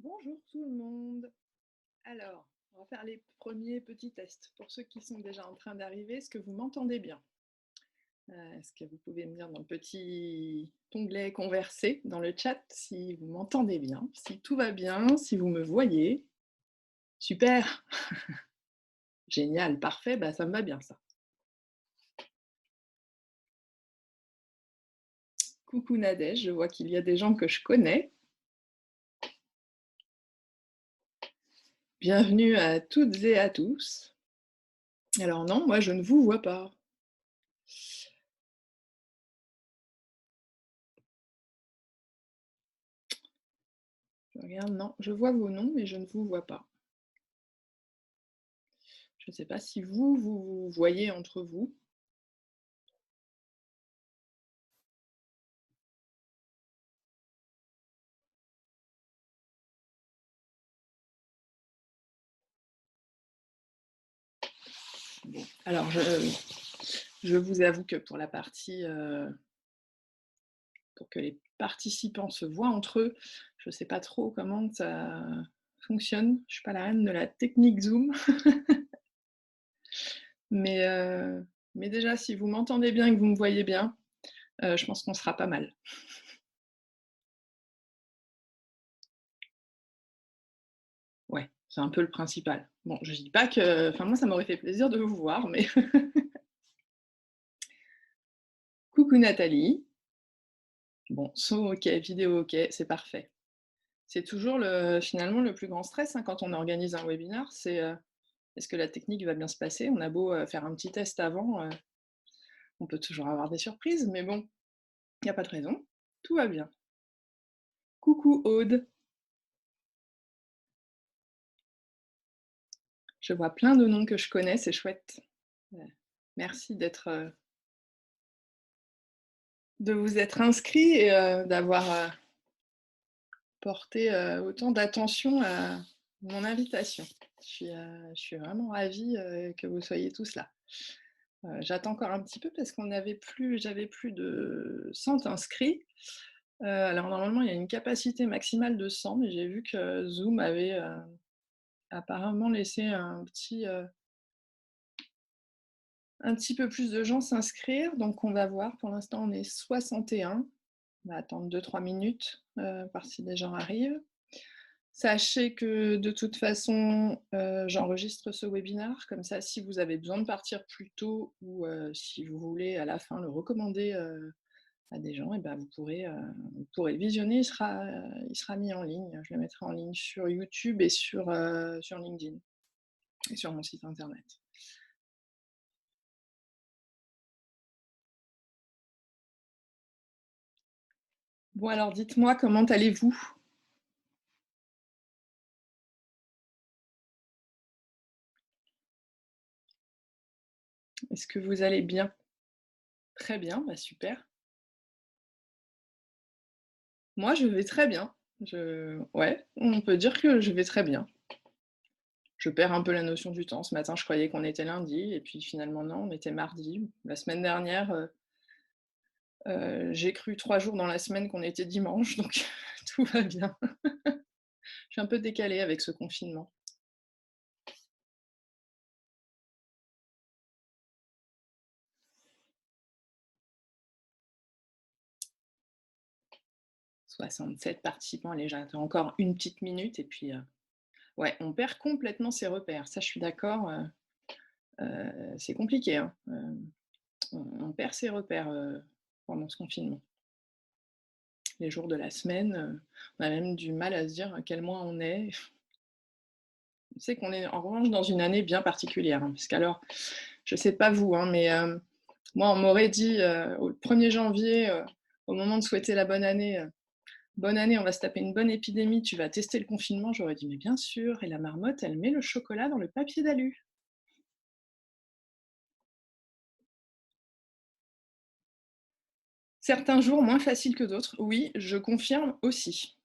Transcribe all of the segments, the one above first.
Bonjour tout le monde. Alors, on va faire les premiers petits tests. Pour ceux qui sont déjà en train d'arriver, est-ce que vous m'entendez bien? Est-ce que vous pouvez me dire dans le petit onglet converser dans le chat si vous m'entendez bien, si tout va bien, si vous me voyez? Super! Génial, parfait, bah, ça me va bien ça. Coucou Nadège, je vois qu'il y a des gens que je connais. Bienvenue à toutes et à tous. Alors non, moi je ne vous vois pas. Je regarde, non, je vois vos noms, mais je ne vous vois pas. Je ne sais pas si vous voyez entre vous. Bon, alors je vous avoue que pour la partie, pour que les participants se voient entre eux, je ne sais pas trop comment ça fonctionne. Je ne suis pas la reine de la technique Zoom, mais, heu, mais déjà si vous m'entendez bien et que vous me voyez bien, je pense qu'on sera pas mal. Ouais, c'est un peu le principal. Bon, je dis pas que enfin moi ça m'aurait fait plaisir de vous voir, mais coucou Nathalie. Bon, son OK, vidéo OK, c'est parfait. C'est toujours finalement le plus grand stress, hein, quand on organise un webinaire, c'est, est-ce que la technique va bien se passer? On a beau, faire un petit test avant, on peut toujours avoir des surprises, mais bon, il y a pas de raison, tout va bien. Coucou Aude, je vois plein de noms que je connais, c'est chouette. Merci de vous être inscrits et d'avoir, porté, autant d'attention à mon invitation. Je suis vraiment ravie, que vous soyez tous là. J'attends encore un petit peu parce j'avais plus de 100 inscrits. Alors normalement, il y a une capacité maximale de 100, mais j'ai vu que Zoom avait, apparemment laissé un petit peu plus de gens s'inscrire, donc on va voir. Pour l'instant, on est 61. On va attendre 2-3 minutes, voir si des gens arrivent. Sachez que de toute façon, j'enregistre ce webinaire, comme ça si vous avez besoin de partir plus tôt ou si vous voulez à la fin le recommander, à des gens et ben vous pourrez le visionner, il sera mis en ligne. Je le mettrai en ligne sur YouTube et sur LinkedIn et sur mon site internet. Bon alors dites-moi comment allez-vous? Est-ce que vous allez bien? Très bien, bah super. Moi je vais très bien. Ouais, on peut dire que je vais très bien. Je perds un peu la notion du temps. Ce matin, je croyais qu'on était lundi et puis finalement non, on était mardi. La semaine dernière, j'ai cru 3 jours dans la semaine qu'on était dimanche, donc tout va bien. Je suis un peu décalée avec ce confinement. 67 participants, allez, j'attends encore une petite minute et puis, ouais, on perd complètement ses repères. Ça, je suis d'accord, c'est compliqué, hein. On perd ses repères, pendant ce confinement. Les jours de la semaine, on a même du mal à se dire à quel mois on est. On sait qu'on est en revanche dans une année bien particulière, hein, parce qu'alors, je sais pas vous, hein, mais moi, on m'aurait dit au 1er janvier, au moment de souhaiter la bonne année, on va se taper une bonne épidémie, tu vas tester le confinement. J'aurais dit, mais bien sûr, et la marmotte, elle met le chocolat dans le papier d'alu. Certains jours moins faciles que d'autres, oui, je confirme aussi.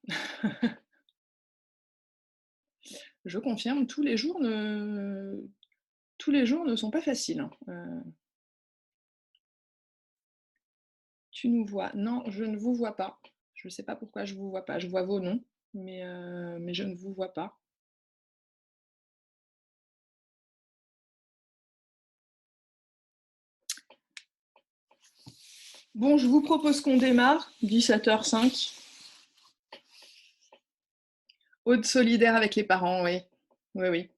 Je confirme, tous les jours ne sont pas faciles, hein. Tu nous vois? Non, je ne vous vois pas. Je ne sais pas pourquoi je ne vous vois pas. Je vois vos noms. mais je ne vous vois pas. Bon, je vous propose qu'on démarre, 17h05. Aude solidaire avec les parents, oui. Oui, oui.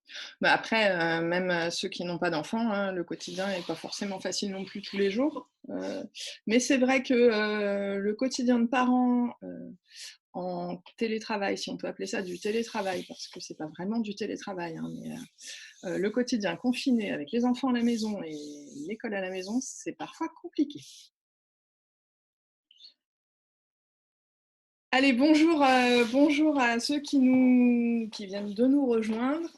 Bah, après, même ceux qui n'ont pas d'enfants, hein, le quotidien n'est pas forcément facile non plus tous les jours. Mais c'est vrai que le quotidien de parents en télétravail, si on peut appeler ça du télétravail, parce que c'est pas vraiment du télétravail, hein, mais le quotidien confiné avec les enfants à la maison et l'école à la maison, c'est parfois compliqué. Allez, bonjour, bonjour à ceux qui viennent de nous rejoindre.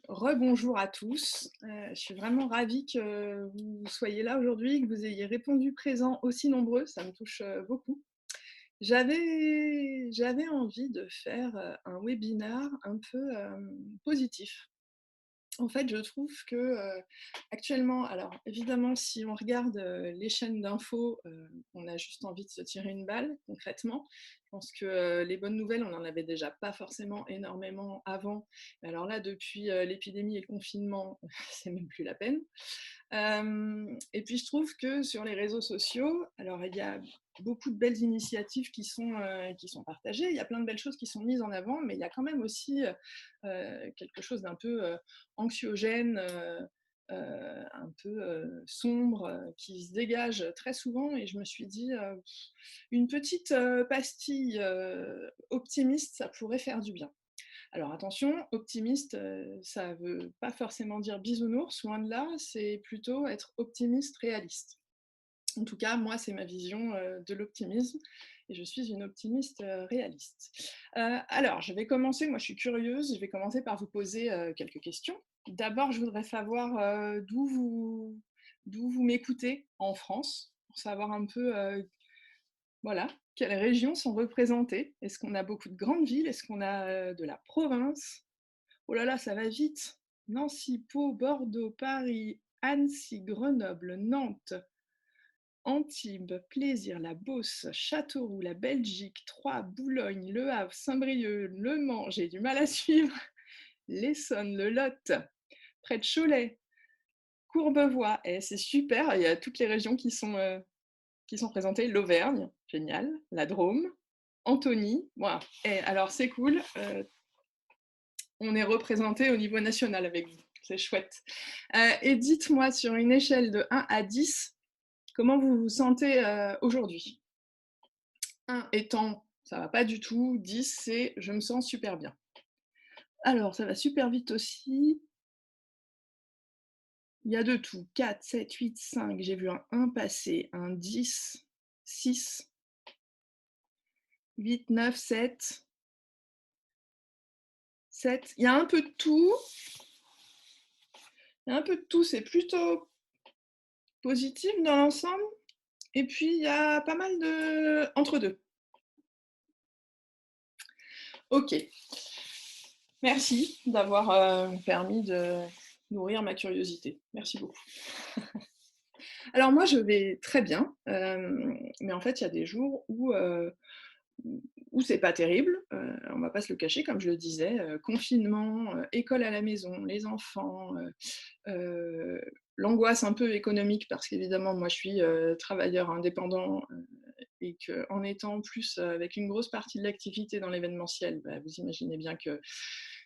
Rebonjour à tous. Je suis vraiment ravie que vous soyez là aujourd'hui, que vous ayez répondu présent aussi nombreux. Ça me touche beaucoup. J'avais envie de faire un webinar un peu positif. En fait, je trouve que actuellement, alors évidemment, si on regarde les chaînes d'infos, on a juste envie de se tirer une balle, concrètement. Je pense que les bonnes nouvelles, on n'en avait déjà pas forcément énormément avant. Mais alors là, depuis l'épidémie et le confinement, c'est même plus la peine. Et puis je trouve que sur les réseaux sociaux, alors il y a beaucoup de belles initiatives qui sont partagées, il y a plein de belles choses qui sont mises en avant, mais il y a quand même aussi quelque chose d'un peu anxiogène, un peu sombre, qui se dégage très souvent. Et je me suis dit, une petite pastille optimiste, ça pourrait faire du bien. Alors attention, optimiste, ça ne veut pas forcément dire bisounours, loin de là, c'est plutôt être optimiste réaliste. En tout cas, moi, c'est ma vision de l'optimisme et je suis une optimiste réaliste. Alors, je vais commencer, moi je suis curieuse, je vais commencer par vous poser quelques questions. D'abord, je voudrais savoir d'où vous m'écoutez en France, pour savoir un peu voilà, quelles régions sont représentées. Est-ce qu'on a beaucoup de grandes villes? Est-ce qu'on a de la province? Oh là là, ça va vite. Nancy, Pau, Bordeaux, Paris, Annecy, Grenoble, Nantes, Antibes, Plaisir, la Beauce, Châteauroux, la Belgique, Troyes, Boulogne, Le Havre, Saint-Brieuc, Le Mans, j'ai du mal à suivre, l'Essonne, le Lot, près de Cholet, Courbevoie, et c'est super, il y a toutes les régions qui sont présentées, l'Auvergne, génial, la Drôme, Antony, voilà. Et alors c'est cool, on est représenté au niveau national avec vous, c'est chouette. Et dites-moi, sur une échelle de 1 à 10, comment vous vous sentez aujourd'hui? 1 étant ça va pas du tout, 10 c'est je me sens super bien. Alors ça va super vite aussi. Il y a de tout. 4, 7, 8, 5, j'ai vu un 1 passer, un 10, 6, 8, 9, 7, 7. Il y a un peu de tout. Il y a un peu de tout, c'est plutôt positif dans l'ensemble. Et puis il y a pas mal de entre deux. Ok. Merci d'avoir permis de nourrir ma curiosité. Merci beaucoup. Alors moi, je vais très bien, mais en fait, il y a des jours où c'est pas terrible, on va pas se le cacher, comme je le disais, confinement, école à la maison, les enfants, l'angoisse un peu économique parce qu'évidemment, moi, je suis travailleur indépendant et qu'en étant plus avec une grosse partie de l'activité dans l'événementiel, bah, vous imaginez bien que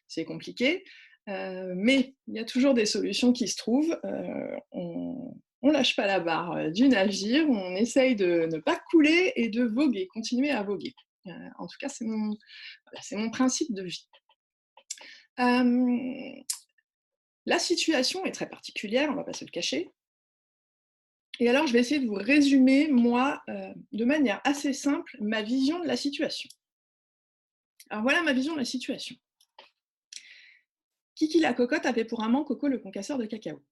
c'est compliqué. Mais il y a toujours des solutions qui se trouvent. On lâche pas la barre du navire, on essaye de ne pas couler et de voguer, continuer à voguer. En tout cas, c'est mon principe de vie. La situation est très particulière, on ne va pas se le cacher. Et alors, je vais essayer de vous résumer, moi, de manière assez simple, ma vision de la situation. Alors voilà ma vision de la situation. Kiki la cocotte avait pour amant Coco le concasseur de cacao.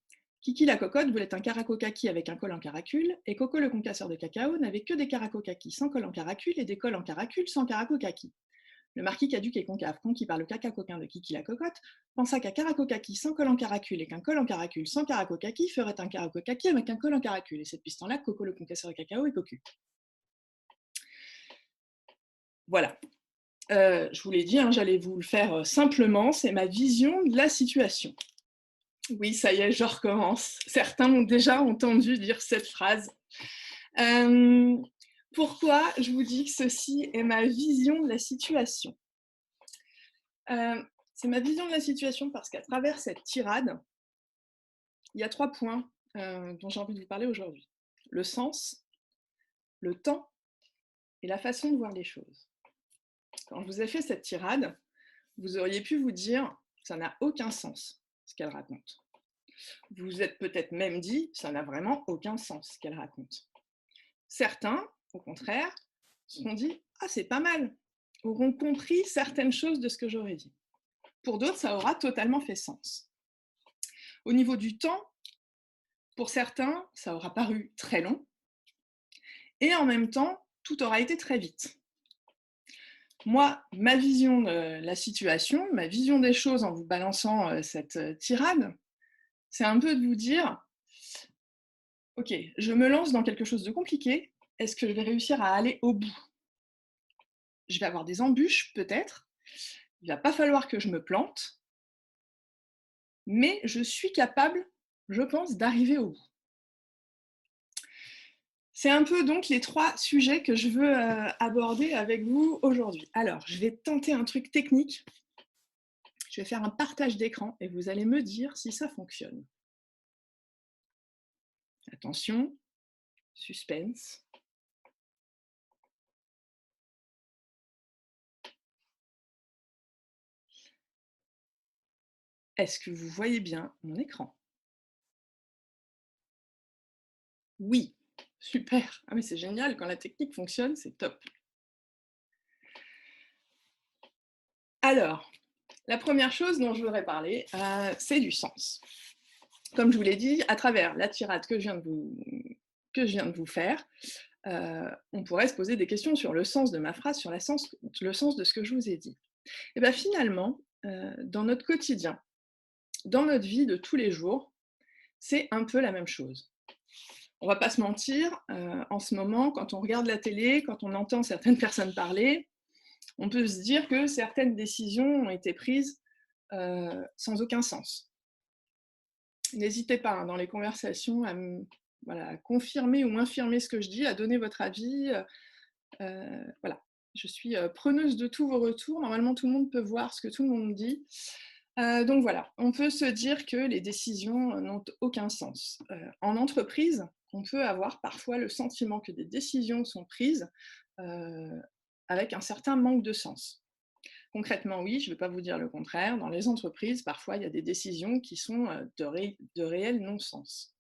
Kiki la cocotte voulait un caraco-kaki avec un col en caracule, et Coco le concasseur de cacao n'avait que des caraco-kaki sans col en caracule et des cols en caracule sans caraco-kaki. Le marquis caduc et concave, conquis par le caca coquin de Kiki la cocotte, pensa qu'un caraco-kaki sans col en caracule et qu'un col en caracule sans caraco-kaki ferait un caraco-kaki avec un col en caracule. Et c'est depuis ce temps-là que Coco le concasseur de cacao est cocu. Voilà. Je vous l'ai dit, hein, j'allais vous le faire simplement, c'est ma vision de la situation. Oui, ça y est, je recommence. Certains ont déjà entendu dire cette phrase. Pourquoi je vous dis que ceci est ma vision de la situation? C'est ma vision de la situation parce qu'à travers cette tirade, il y a 3 points, dont j'ai envie de vous parler aujourd'hui. Le sens, le temps et la façon de voir les choses. Quand je vous ai fait cette tirade, vous auriez pu vous dire: «Ça n'a aucun sens, ce qu'elle raconte». Vous vous êtes peut-être même dit: «Ça n'a vraiment aucun sens, ce qu'elle raconte». Certains, au contraire, se sont dit: «Ah, c'est pas mal», auront compris certaines choses de ce que j'aurais dit. Pour d'autres, ça aura totalement fait sens. Au niveau du temps, pour certains, ça aura paru très long et en même temps, tout aura été très vite. Moi, ma vision de la situation, ma vision des choses en vous balançant cette tirade, c'est un peu de vous dire: «OK, je me lance dans quelque chose de compliqué, est-ce que je vais réussir à aller au bout? Je vais avoir des embûches peut-être, il va pas falloir que je me plante, mais je suis capable, je pense, d'arriver au bout». C'est un peu donc les 3 sujets que je veux aborder avec vous aujourd'hui. Alors, je vais tenter un truc technique. Je vais faire un partage d'écran et vous allez me dire si ça fonctionne. Attention, suspense. Est-ce que vous voyez bien mon écran? Oui, super. Ah mais c'est génial, quand la technique fonctionne, c'est top. Alors, la première chose dont je voudrais parler, c'est du sens. Comme je vous l'ai dit, à travers la tirade que je viens de vous faire, on pourrait se poser des questions sur le sens de ma phrase, sur le sens de ce que je vous ai dit. Et bien finalement, dans notre quotidien, dans notre vie de tous les jours, c'est un peu la même chose. On va pas se mentir, en ce moment, quand on regarde la télé, quand on entend certaines personnes parler, on peut se dire que certaines décisions ont été prises sans aucun sens. N'hésitez pas, hein, dans les conversations voilà, à confirmer ou infirmer ce que je dis, à donner votre avis. Voilà, je suis preneuse de tous vos retours. Normalement, tout le monde peut voir ce que tout le monde dit. Donc voilà, on peut se dire que les décisions n'ont aucun sens. En entreprise, on peut avoir parfois le sentiment que des décisions sont prises avec un certain manque de sens. Concrètement, oui, je ne vais pas vous dire le contraire. Dans les entreprises, parfois, il y a des décisions qui sont de réel non-sens.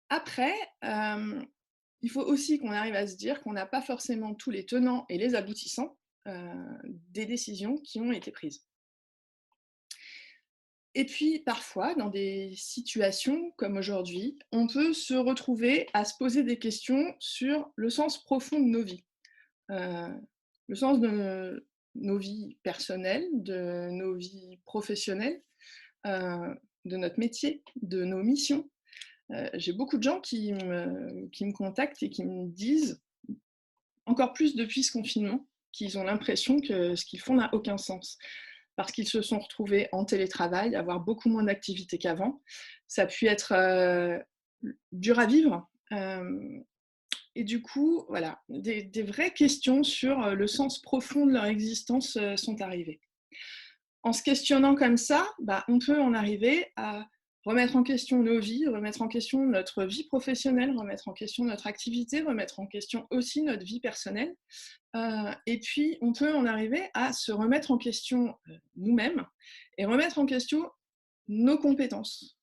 Après, il faut aussi qu'on arrive à se dire qu'on n'a pas forcément tous les tenants et les aboutissants des décisions qui ont été prises. Et puis, parfois, dans des situations comme aujourd'hui, on peut se retrouver à se poser des questions sur le sens profond de nos vies. Heu, le sens de nos vies personnelles, de nos vies professionnelles, heu, de notre métier, de nos missions. J'ai beaucoup de gens qui me contactent et qui me disent, encore plus depuis ce confinement, qu'ils ont l'impression que ce qu'ils font n'a aucun sens. Parce qu'ils se sont retrouvés en télétravail, avoir beaucoup moins d'activité qu'avant. Ça a pu être dur à vivre. Et du coup, voilà, des vraies questions sur le sens profond de leur existence sont arrivées. En se questionnant comme ça, bah, on peut en arriver à remettre en question nos vies, remettre en question notre vie professionnelle, remettre en question notre activité, remettre en question aussi notre vie personnelle. Et puis, on peut en arriver à se remettre en question nous-mêmes et remettre en question nos compétences,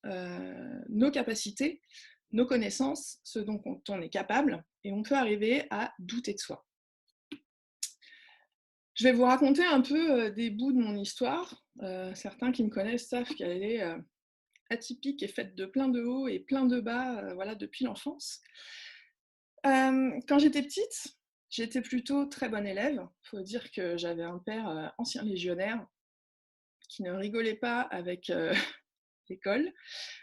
nos capacités, nos connaissances, ce dont on est capable, et on peut arriver à douter de soi. Je vais vous raconter un peu des bouts de mon histoire. Certains qui me connaissent savent qu'elle est atypique et faite de plein de hauts et plein de bas, voilà, depuis l'enfance. Quand j'étais petite, j'étais plutôt très bonne élève. Il faut dire que j'avais un père ancien légionnaire qui ne rigolait pas avec l'école,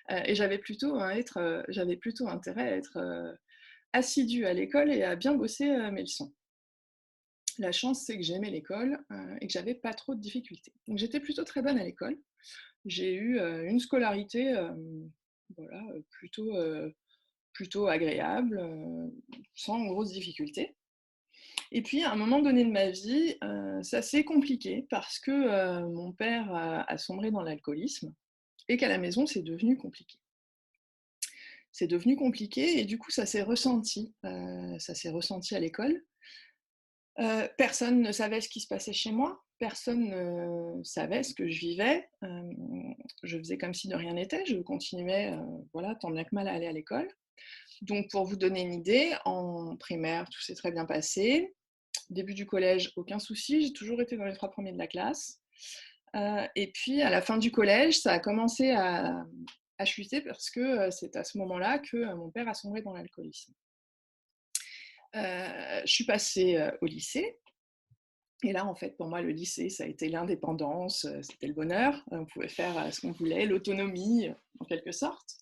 et j'avais plutôt intérêt à être assidue à l'école et à bien bosser mes leçons. La chance, c'est que j'aimais l'école et que j'avais pas trop de difficultés. Donc j'étais plutôt très bonne à l'école. J'ai eu une scolarité voilà, plutôt agréable, sans grosses difficultés. Et puis, à un moment donné de ma vie, ça s'est compliqué parce que mon père a sombré dans l'alcoolisme et qu'à la maison, c'est devenu compliqué. C'est devenu compliqué et du coup, ça s'est ressenti. Ça s'est ressenti à l'école. Personne ne savait ce qui se passait chez moi. Personne ne savait ce que je vivais. Je faisais comme si de rien n'était. Je continuais, voilà, tant bien que mal à aller à l'école. Donc, pour vous donner une idée, en primaire, tout s'est très bien passé. Début du collège, aucun souci. J'ai toujours été dans les 3 premiers de la classe. Et puis, à la fin du collège, ça a commencé à chuter parce que c'est à ce moment-là que mon père a sombré dans l'alcoolisme. Je suis passée au lycée. Et là, en fait, pour moi, le lycée, ça a été l'indépendance, c'était le bonheur. On pouvait faire ce qu'on voulait, l'autonomie, en quelque sorte.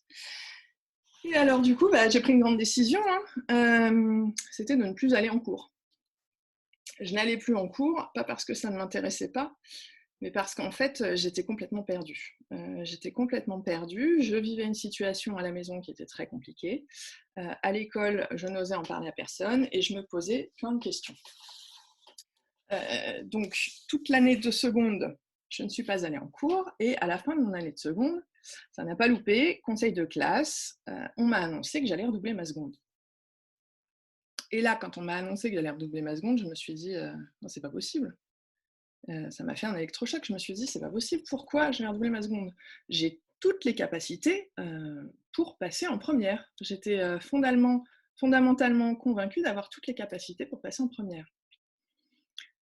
Et alors, du coup, j'ai pris une grande décision, hein. C'était de ne plus aller en cours. Je n'allais plus en cours, pas parce que ça ne m'intéressait pas, mais parce qu'en fait, j'étais complètement perdue. J'étais complètement perdue. Je vivais une situation à la maison qui était très compliquée. À l'école, je n'osais en parler à personne et je me posais plein de questions. Donc, toute l'année de seconde, je ne suis pas allée en cours. Et à la fin de mon année de seconde, ça n'a pas loupé, conseil de classe, on m'a annoncé que j'allais redoubler ma seconde. Et là, quand on m'a annoncé que j'allais redoubler ma seconde, je me suis dit, non, c'est pas possible. Ça m'a fait un électrochoc. Je me suis dit, c'est pas possible. Pourquoi je vais redoubler ma seconde? J'ai toutes les capacités pour passer en première. J'étais fondamentalement convaincue d'avoir toutes les capacités pour passer en première.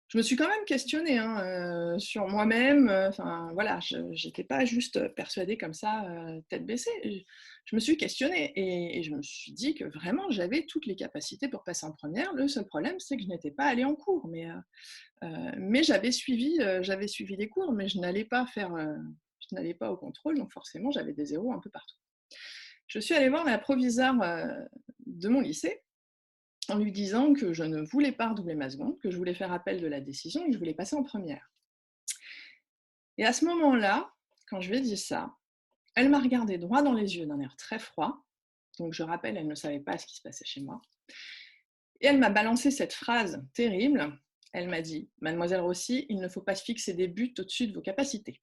Je me suis quand même questionnée hein, sur moi-même. Enfin, voilà, je n'étais pas juste persuadée comme ça, tête baissée. Je me suis questionnée et je me suis dit que vraiment j'avais toutes les capacités pour passer en première. Le seul problème, c'est que je n'étais pas allée en cours. Mais j'avais suivi les cours, mais je n'allais pas au contrôle, donc forcément j'avais des zéros un peu partout. Je suis allée voir la proviseure de mon lycée en lui disant que je ne voulais pas redoubler ma seconde, que je voulais faire appel de la décision et que je voulais passer en première. Et à ce moment-là, quand je lui ai dit ça, elle m'a regardé droit dans les yeux d'un air très froid. Donc je rappelle, elle ne savait pas ce qui se passait chez moi. Et elle m'a balancé cette phrase terrible. Elle m'a dit, Mademoiselle Rossi, il ne faut pas se fixer des buts au-dessus de vos capacités.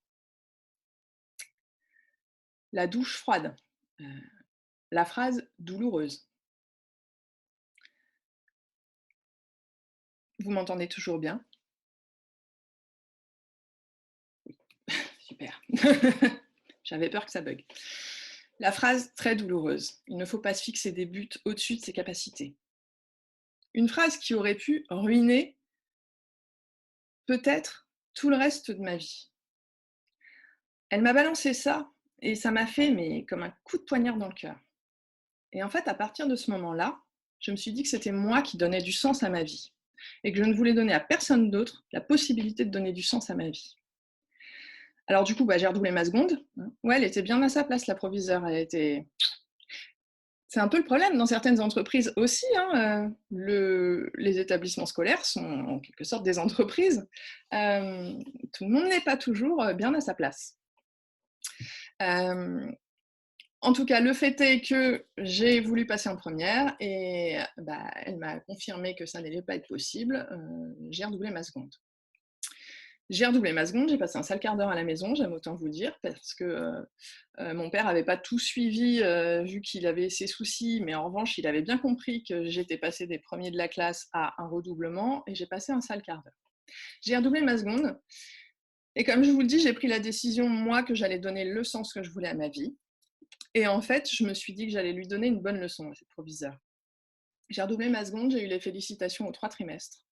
La douche froide. La phrase douloureuse. Vous m'entendez toujours bien? Oui, super. J'avais peur que ça bug. La phrase très douloureuse. Il ne faut pas se fixer des buts au-dessus de ses capacités. Une phrase qui aurait pu ruiner peut-être tout le reste de ma vie. Elle m'a balancé ça et ça m'a fait mais comme un coup de poignard dans le cœur. Et en fait, à partir de ce moment-là, je me suis dit que c'était moi qui donnais du sens à ma vie et que je ne voulais donner à personne d'autre la possibilité de donner du sens à ma vie. Alors du coup, j'ai redoublé ma seconde. Ouais, elle était bien à sa place, la proviseure. C'est un peu le problème dans certaines entreprises aussi. Hein, les établissements scolaires sont en quelque sorte des entreprises. Tout le monde n'est pas toujours bien à sa place. En tout cas, le fait est que j'ai voulu passer en première et elle m'a confirmé que ça n'allait pas être possible. J'ai redoublé ma seconde. J'ai redoublé ma seconde, j'ai passé un sale quart d'heure à la maison, j'aime autant vous dire, parce que mon père n'avait pas tout suivi, vu qu'il avait ses soucis, mais en revanche, il avait bien compris que j'étais passée des premiers de la classe à un redoublement, et j'ai passé un sale quart d'heure. J'ai redoublé ma seconde, et comme je vous le dis, j'ai pris la décision, moi, que j'allais donner le sens que je voulais à ma vie. Et en fait, je me suis dit que j'allais lui donner une bonne leçon à cette proviseure. J'ai redoublé ma seconde, j'ai eu les félicitations aux 3 trimestres.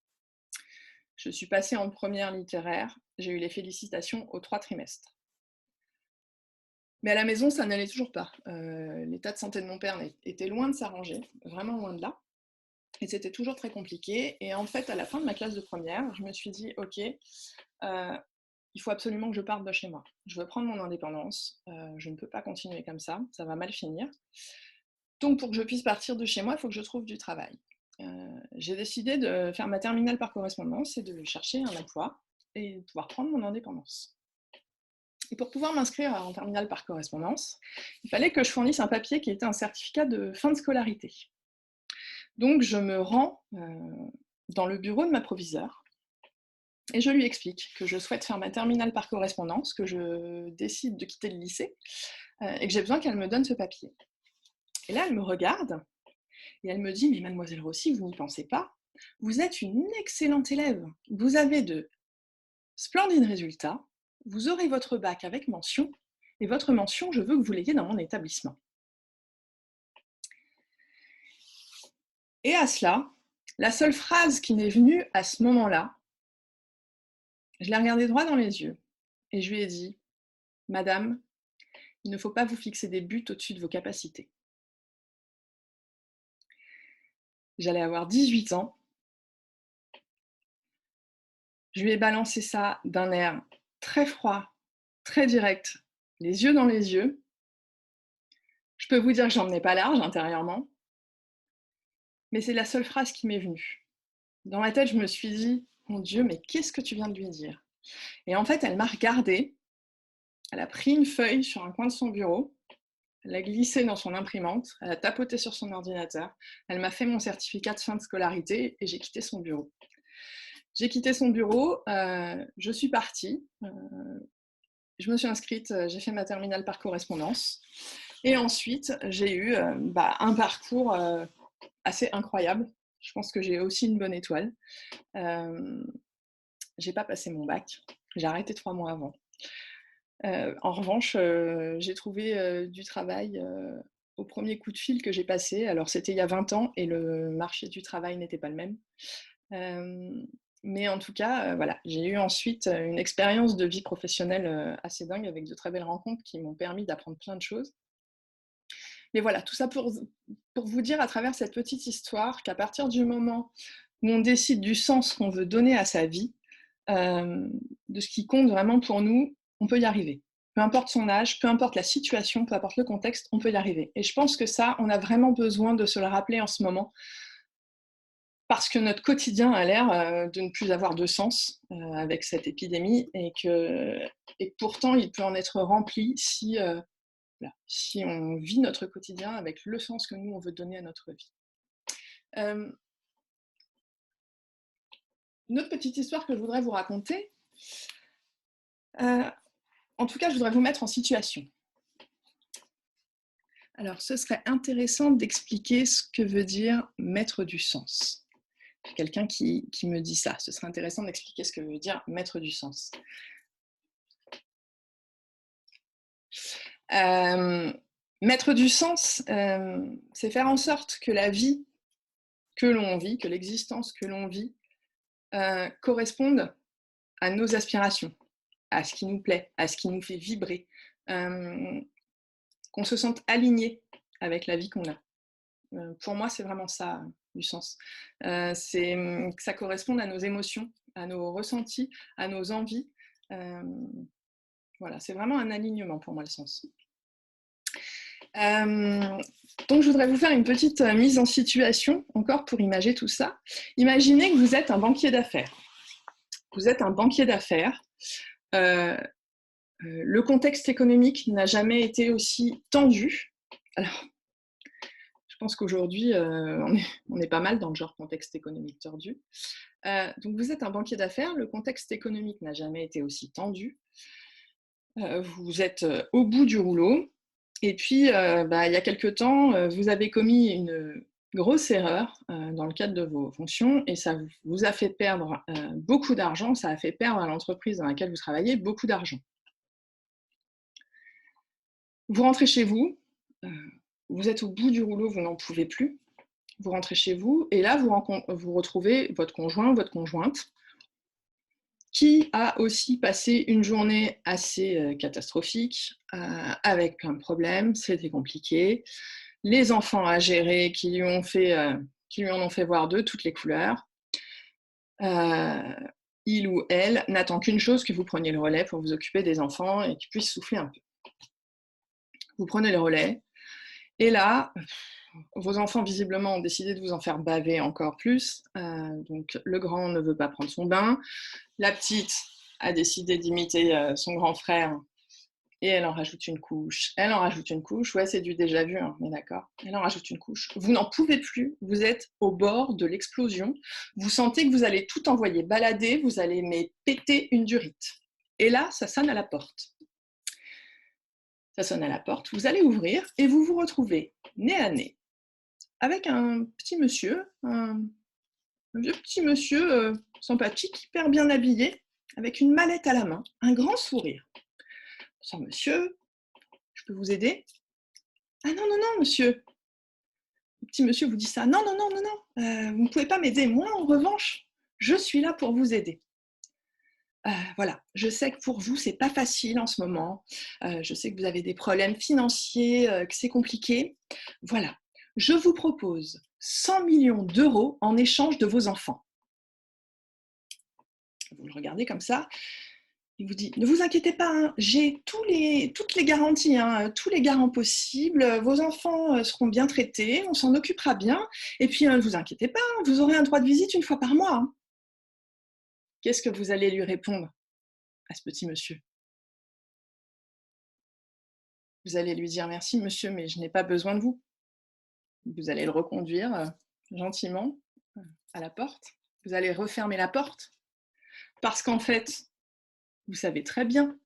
Je suis passée en première littéraire, j'ai eu les félicitations aux 3 trimestres. Mais à la maison, ça n'allait toujours pas. L'état de santé de mon père était loin de s'arranger, vraiment loin de là. Et c'était toujours très compliqué. Et en fait, à la fin de ma classe de première, je me suis dit, OK, il faut absolument que je parte de chez moi. Je veux prendre mon indépendance. Je ne peux pas continuer comme ça va mal finir. Donc, pour que je puisse partir de chez moi, il faut que je trouve du travail. j'ai décidé de faire ma terminale par correspondance et de chercher un emploi et de pouvoir prendre mon indépendance. Et pour pouvoir m'inscrire en terminale par correspondance, il fallait que je fournisse un papier qui était un certificat de fin de scolarité. Donc je me rends dans le bureau de ma proviseure et je lui explique que je souhaite faire ma terminale par correspondance, que je décide de quitter le lycée et que j'ai besoin qu'elle me donne ce papier. Et là, elle me regarde et elle me dit « Mais mademoiselle Rossi, vous n'y pensez pas, vous êtes une excellente élève, vous avez de splendides résultats, vous aurez votre bac avec mention, et votre mention, je veux que vous l'ayez dans mon établissement. » Et à cela, la seule phrase qui m'est venue à ce moment-là, je l'ai regardée droit dans les yeux et je lui ai dit « Madame, il ne faut pas vous fixer des buts au-dessus de vos capacités. » J'allais avoir 18 ans. Je lui ai balancé ça d'un air très froid, très direct, les yeux dans les yeux. Je peux vous dire que j'en menais pas large intérieurement, mais c'est la seule phrase qui m'est venue. Dans ma tête, je me suis dit « Mon Dieu, mais qu'est-ce que tu viens de lui dire ?» Et en fait, elle m'a regardée, elle a pris une feuille sur un coin de son bureau, elle l'a glissée dans son imprimante, elle a tapoté sur son ordinateur, elle m'a fait mon certificat de fin de scolarité et j'ai quitté son bureau. J'ai quitté son bureau, je suis partie, je me suis inscrite, j'ai fait ma terminale par correspondance et ensuite j'ai eu un parcours assez incroyable. Je pense que j'ai aussi une bonne étoile. J'ai pas passé mon bac, j'ai arrêté 3 mois avant. En revanche, j'ai trouvé du travail au premier coup de fil que j'ai passé. Alors c'était il y a 20 ans et le marché du travail n'était pas le même. Mais en tout cas, voilà, j'ai eu ensuite une expérience de vie professionnelle assez dingue avec de très belles rencontres qui m'ont permis d'apprendre plein de choses. Mais voilà, tout ça pour vous dire à travers cette petite histoire qu'à partir du moment où on décide du sens qu'on veut donner à sa vie, de ce qui compte vraiment pour nous, on peut y arriver. Peu importe son âge, peu importe la situation, peu importe le contexte, on peut y arriver. Et je pense que ça, on a vraiment besoin de se le rappeler en ce moment, parce que notre quotidien a l'air de ne plus avoir de sens avec cette épidémie, et que pourtant, il peut en être rempli si on vit notre quotidien avec le sens que nous, on veut donner à notre vie. Une autre petite histoire que je voudrais vous raconter, en tout cas, je voudrais vous mettre en situation. Alors, ce serait intéressant d'expliquer ce que veut dire mettre du sens. J'ai quelqu'un qui me dit ça. Ce serait intéressant d'expliquer ce que veut dire mettre du sens. Mettre du sens, c'est faire en sorte que la vie que l'on vit, que l'existence que l'on vit, corresponde à nos aspirations, à ce qui nous plaît, à ce qui nous fait vibrer, qu'on se sente aligné avec la vie qu'on a. Pour moi, c'est vraiment ça, du sens. C'est que ça corresponde à nos émotions, à nos ressentis, à nos envies. Voilà, c'est vraiment un alignement pour moi, le sens. Donc, je voudrais vous faire une petite mise en situation, encore pour imager tout ça. Imaginez que vous êtes un banquier d'affaires. Vous êtes un banquier d'affaires. Le contexte économique n'a jamais été aussi tendu. Alors, je pense qu'aujourd'hui, on est pas mal dans le genre contexte économique tordu. Donc, vous êtes un banquier d'affaires. Le contexte économique n'a jamais été aussi tendu. Vous êtes au bout du rouleau. Et puis, il y a quelque temps, vous avez commis une grosse erreur dans le cadre de vos fonctions et ça vous a fait perdre beaucoup d'argent, ça a fait perdre à l'entreprise dans laquelle vous travaillez beaucoup d'argent. Vous rentrez chez vous, vous êtes au bout du rouleau, vous n'en pouvez plus, vous rentrez chez vous et là, vous retrouvez votre conjoint, votre conjointe, qui a aussi passé une journée assez catastrophique, avec plein de problèmes, c'était compliqué, les enfants à gérer qui lui en ont fait voir de toutes les couleurs. Il ou elle n'attend qu'une chose, que vous preniez le relais pour vous occuper des enfants et qu'ils puissent souffler un peu. Vous prenez le relais, et là, Vos enfants, visiblement, ont décidé de vous en faire baver encore plus. Donc, le grand ne veut pas prendre son bain. La petite a décidé d'imiter son grand frère et elle en rajoute une couche. Elle en rajoute une couche. Ouais, c'est du déjà vu, hein, mais d'accord. Elle en rajoute une couche. Vous n'en pouvez plus. Vous êtes au bord de l'explosion. Vous sentez que vous allez tout envoyer balader. Vous allez péter une durite. Et là, ça sonne à la porte. Ça sonne à la porte. Vous allez ouvrir et vous vous retrouvez nez à nez avec un petit monsieur, un vieux petit monsieur sympathique, hyper bien habillé, avec une mallette à la main, un grand sourire. Bonsoir monsieur, je peux vous aider? Ah non, non, non, monsieur. Le petit monsieur vous dit ça. Non, non, non, non, non, vous ne pouvez pas m'aider. Moi, en revanche, je suis là pour vous aider. Voilà, je sais que pour vous, c'est pas facile en ce moment. Je sais que vous avez des problèmes financiers, que c'est compliqué. Voilà, je vous propose 100 millions d'euros en échange de vos enfants. Vous le regardez comme ça, il vous dit, ne vous inquiétez pas, hein, j'ai toutes les garanties, hein, tous les garants possibles, vos enfants seront bien traités, on s'en occupera bien, et puis ne vous inquiétez pas, hein, vous aurez un droit de visite une fois par mois. Hein. Qu'est-ce que vous allez lui répondre à ce petit monsieur? Vous allez lui dire, merci monsieur, mais je n'ai pas besoin de vous. Vous allez le reconduire gentiment à la porte. Vous allez refermer la porte, parce qu'en fait, vous savez très bien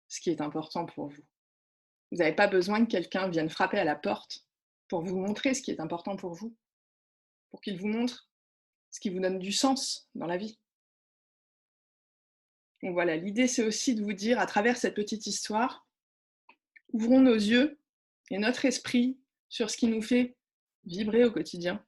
ce qui est important pour vous. Vous n'avez pas besoin que quelqu'un vienne frapper à la porte pour vous montrer ce qui est important pour vous, pour qu'il vous montre ce qui vous donne du sens dans la vie. Donc voilà, l'idée c'est aussi de vous dire, à travers cette petite histoire, ouvrons nos yeux et notre esprit sur ce qui nous fait vibrer au quotidien,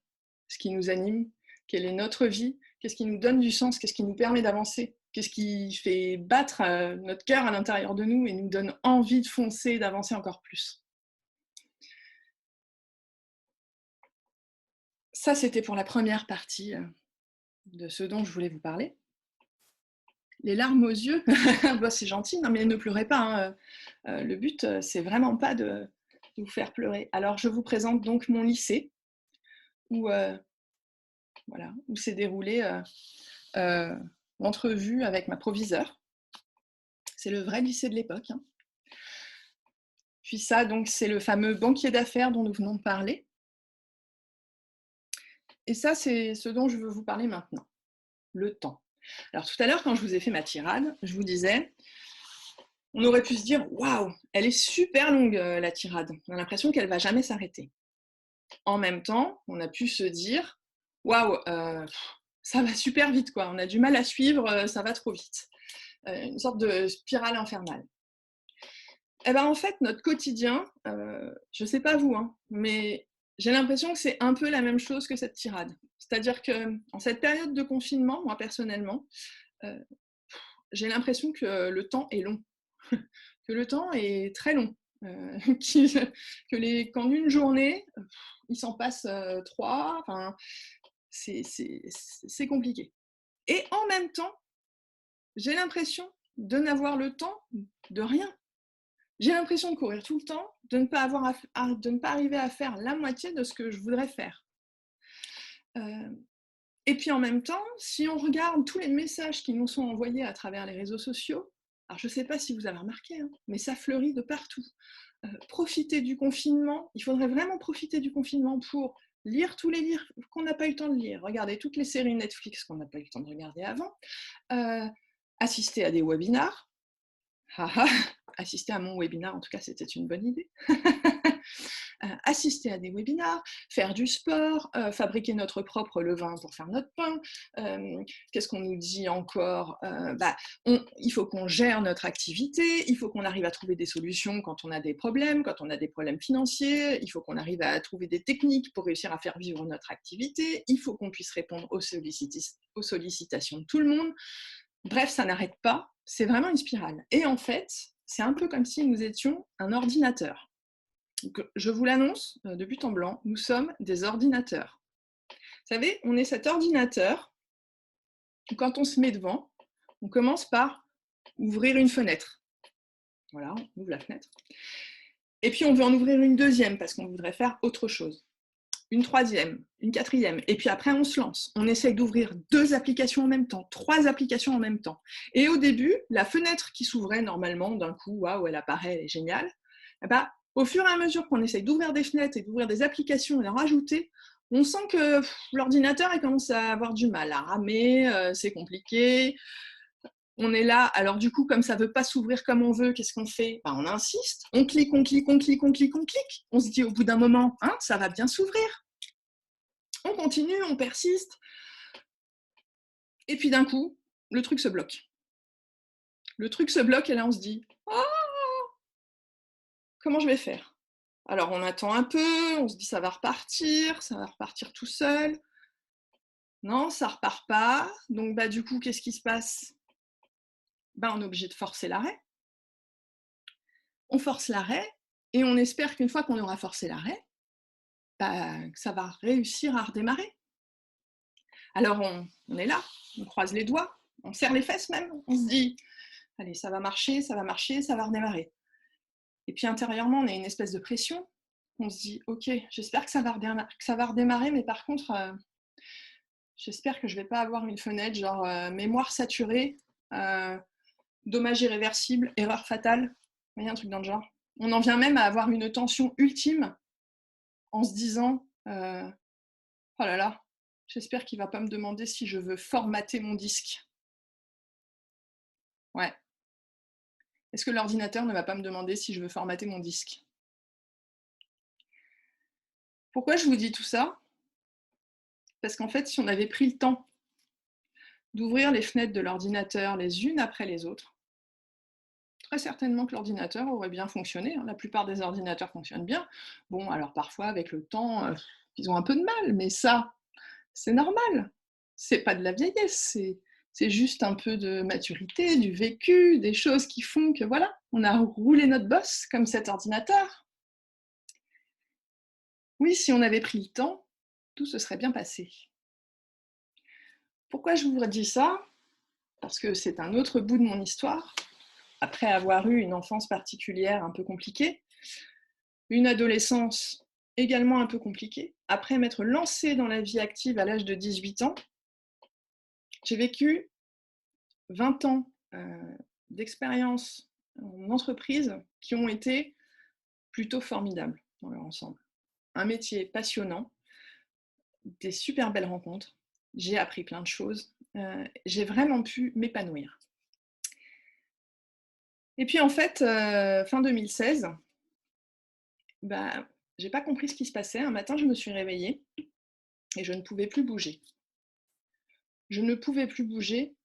ce qui nous anime, quelle est notre vie, qu'est-ce qui nous donne du sens, qu'est-ce qui nous permet d'avancer, qu'est-ce qui fait battre notre cœur à l'intérieur de nous et nous donne envie de foncer, d'avancer encore plus. Ça, c'était pour la première partie de ce dont je voulais vous parler. Les larmes aux yeux, bah, c'est gentil, non mais ne pleurez pas. Hein. Le but, c'est vraiment pas de vous faire pleurer. Alors, je vous présente donc mon lycée, où, voilà, où s'est déroulée l'entrevue avec ma proviseure. C'est le vrai lycée de l'époque. Hein. Puis ça, donc, c'est le fameux banquier d'affaires dont nous venons de parler. Et ça, c'est ce dont je veux vous parler maintenant, le temps. Alors tout à l'heure, quand je vous ai fait ma tirade, je vous disais, on aurait pu se dire, waouh, elle est super longue la tirade. On a l'impression qu'elle ne va jamais s'arrêter. En même temps, on a pu se dire, waouh, ça va super vite, quoi. On a du mal à suivre, ça va trop vite. Une sorte de spirale infernale. Eh ben, en fait, notre quotidien, je ne sais pas vous, hein, mais j'ai l'impression que c'est un peu la même chose que cette tirade. C'est-à-dire qu'en cette période de confinement, moi personnellement, j'ai l'impression que le temps est long, que le temps est très long, qu'en une journée, il s'en passe 3, enfin, c'est compliqué. Et en même temps, j'ai l'impression de n'avoir le temps de rien. J'ai l'impression de courir tout le temps, de ne pas arriver à faire la moitié de ce que je voudrais faire. Et puis en même temps, si on regarde tous les messages qui nous sont envoyés à travers les réseaux sociaux, alors je ne sais pas si vous avez remarqué, hein, mais ça fleurit de partout. Profiter du confinement, il faudrait vraiment profiter du confinement pour lire tous les livres qu'on n'a pas eu le temps de lire, regarder toutes les séries Netflix qu'on n'a pas eu le temps de regarder avant, assister à des webinars. Assister à mon webinar, en tout cas, c'était une bonne idée. Assister à des webinars, faire du sport, fabriquer notre propre levain pour faire notre pain. Qu'est-ce qu'on nous dit encore? Il faut qu'on gère notre activité, il faut qu'on arrive à trouver des solutions quand on a des problèmes, quand on a des problèmes financiers, il faut qu'on arrive à trouver des techniques pour réussir à faire vivre notre activité, il faut qu'on puisse répondre aux sollicitations de tout le monde. Bref, ça n'arrête pas, c'est vraiment une spirale. Et en fait, c'est un peu comme si nous étions un ordinateur. Donc, je vous l'annonce de but en blanc, nous sommes des ordinateurs. Vous savez, on est cet ordinateur où quand on se met devant, on commence par ouvrir une fenêtre. Voilà, on ouvre la fenêtre. Et puis on veut en ouvrir une deuxième parce qu'on voudrait faire autre chose. une troisième, une quatrième, et puis après on se lance. On essaye d'ouvrir 2 applications en même temps, 3 applications en même temps. Et au début, la fenêtre qui s'ouvrait normalement, d'un coup, waouh, elle apparaît, elle est géniale. Et bah, au fur et à mesure qu'on essaye d'ouvrir des fenêtres et d'ouvrir des applications et d'en rajouter, on sent que l'ordinateur il commence à avoir du mal à ramer, c'est compliqué. On est là, alors du coup, comme ça ne veut pas s'ouvrir comme on veut, qu'est-ce qu'on fait? Ben, on insiste, on clique, on clique, on clique, on clique, on clique. On se dit au bout d'un moment, hein, ça va bien s'ouvrir. On continue, on persiste. Et puis d'un coup, le truc se bloque. Le truc se bloque et là, on se dit, oh, comment je vais faire? Alors on attend un peu, on se dit ça va repartir tout seul. Non, ça repart pas. Donc bah, du coup, qu'est-ce qui se passe? Ben, on est obligé de forcer l'arrêt. On force l'arrêt et on espère qu'une fois qu'on aura forcé l'arrêt, bah, que ça va réussir à redémarrer. Alors on est là, on croise les doigts, on serre les fesses même, on se dit, allez, ça va marcher, ça va marcher, ça va redémarrer. Et puis intérieurement, on a une espèce de pression. On se dit, ok, j'espère que ça va redémarrer, mais par contre, j'espère que je ne vais pas avoir une fenêtre genre mémoire saturée, dommage irréversible, erreur fatale, il y a un truc dans le genre. On en vient même à avoir une tension ultime en se disant, oh là là, j'espère qu'il ne va pas me demander si je veux formater mon disque. Ouais. Est-ce que l'ordinateur ne va pas me demander si je veux formater mon disque? Pourquoi je vous dis tout ça? Parce qu'en fait, si on avait pris le temps d'ouvrir les fenêtres de l'ordinateur les unes après les autres, très certainement que l'ordinateur aurait bien fonctionné. La plupart des ordinateurs fonctionnent bien. Bon, alors parfois, avec le temps, ils ont un peu de mal, mais ça, c'est normal. C'est pas de la vieillesse, c'est juste un peu de maturité, du vécu, des choses qui font que voilà, on a roulé notre bosse comme cet ordinateur. Oui, si on avait pris le temps, tout se serait bien passé. Pourquoi je vous dis ça? Parce que c'est un autre bout de mon histoire. Après avoir eu une enfance particulière un peu compliquée, une adolescence également un peu compliquée, après m'être lancée dans la vie active à l'âge de 18 ans, j'ai vécu 20 ans d'expérience en entreprise qui ont été plutôt formidables dans leur ensemble. Un métier passionnant, des super belles rencontres, j'ai appris plein de choses, j'ai vraiment pu m'épanouir. Et puis en fait, fin 2016, bah, j'ai pas compris ce qui se passait. Un matin, je me suis réveillée et je ne pouvais plus bouger. Je ne pouvais plus bouger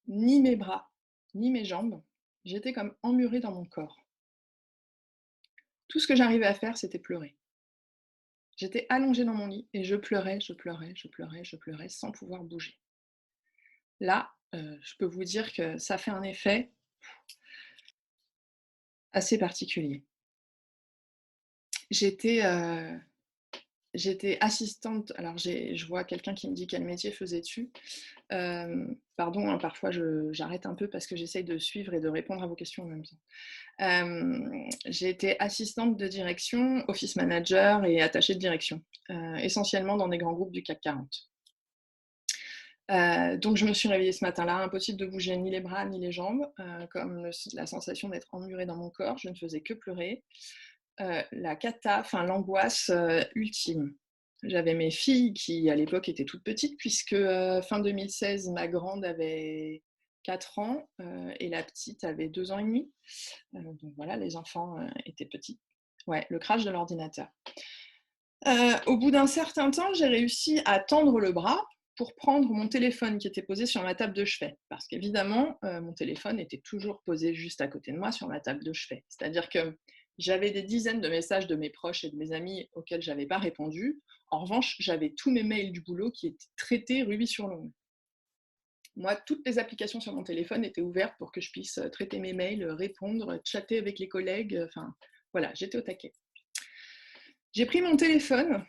ni mes bras, ni mes jambes. J'étais comme emmurée dans mon corps. Tout ce que j'arrivais à faire, c'était pleurer. J'étais allongée dans mon lit et je pleurais, je pleurais, je pleurais, je pleurais sans pouvoir bouger. Là, je peux vous dire que ça fait un effet assez particulier. J'étais assistante, alors je vois quelqu'un qui me dit quel métier faisais-tu. Pardon, hein, parfois j'arrête un peu parce que j'essaye de suivre et de répondre à vos questions en même temps. J'ai été assistante de direction, office manager et attachée de direction, essentiellement dans des grands groupes du CAC 40. Donc je me suis réveillée ce matin-là, impossible de bouger ni les bras ni les jambes, comme la sensation d'être emmurée dans mon corps, je ne faisais que pleurer. La cata, enfin l'angoisse ultime. J'avais mes filles qui à l'époque étaient toutes petites puisque fin 2016 ma grande avait 4 ans et la petite avait 2 ans et demi. Donc voilà, les enfants étaient petits. Ouais, le crash de l'ordinateur. Au bout d'un certain temps, j'ai réussi à tendre le bras pour prendre mon téléphone qui était posé sur ma table de chevet. Parce qu'évidemment, mon téléphone était toujours posé juste à côté de moi sur ma table de chevet. C'est-à-dire que j'avais des dizaines de messages de mes proches et de mes amis auxquels je n'avais pas répondu. En revanche, j'avais tous mes mails du boulot qui étaient traités rubis sur l'onglet. Moi, toutes les applications sur mon téléphone étaient ouvertes pour que je puisse traiter mes mails, répondre, chatter avec les collègues. Enfin, voilà, j'étais au taquet. J'ai pris mon téléphone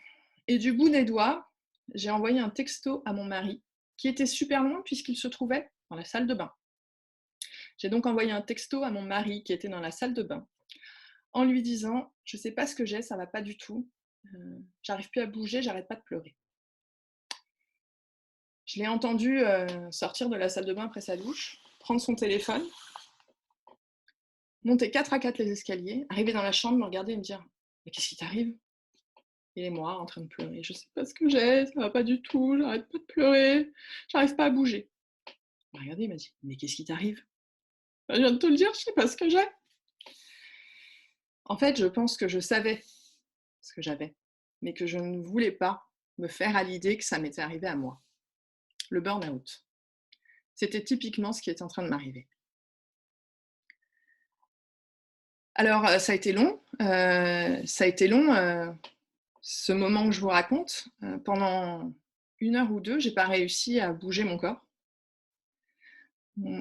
et du bout des doigts, j'ai envoyé un texto à mon mari qui était super loin puisqu'il se trouvait dans la salle de bain. J'ai donc envoyé un texto à mon mari qui était dans la salle de bain en lui disant « Je ne sais pas ce que j'ai, ça ne va pas du tout. J'arrive plus à bouger, j'arrête pas de pleurer. Je l'ai entendu sortir de la salle de bain après sa douche, prendre son téléphone, monter 4 à 4 les escaliers, arriver dans la chambre, me regarder et me dire: «Mais qu'est-ce qui t'arrive?» Et moi en train de pleurer: «Je sais pas ce que j'ai, ça va pas du tout, j'arrête pas de pleurer, j'arrive pas à bouger». Il m'a regardé, il m'a dit: «Mais qu'est-ce qui t'arrive?» «Bah, je viens de te le dire, je sais pas ce que j'ai». En fait, je pense que je savais ce que j'avais, mais que je ne voulais pas me faire à l'idée que ça m'était arrivé à moi. Le burn-out. C'était typiquement ce qui était en train de m'arriver. Alors, ça a été long, ce moment que je vous raconte. Pendant 1 heure ou 2, j'ai pas réussi à bouger mon corps.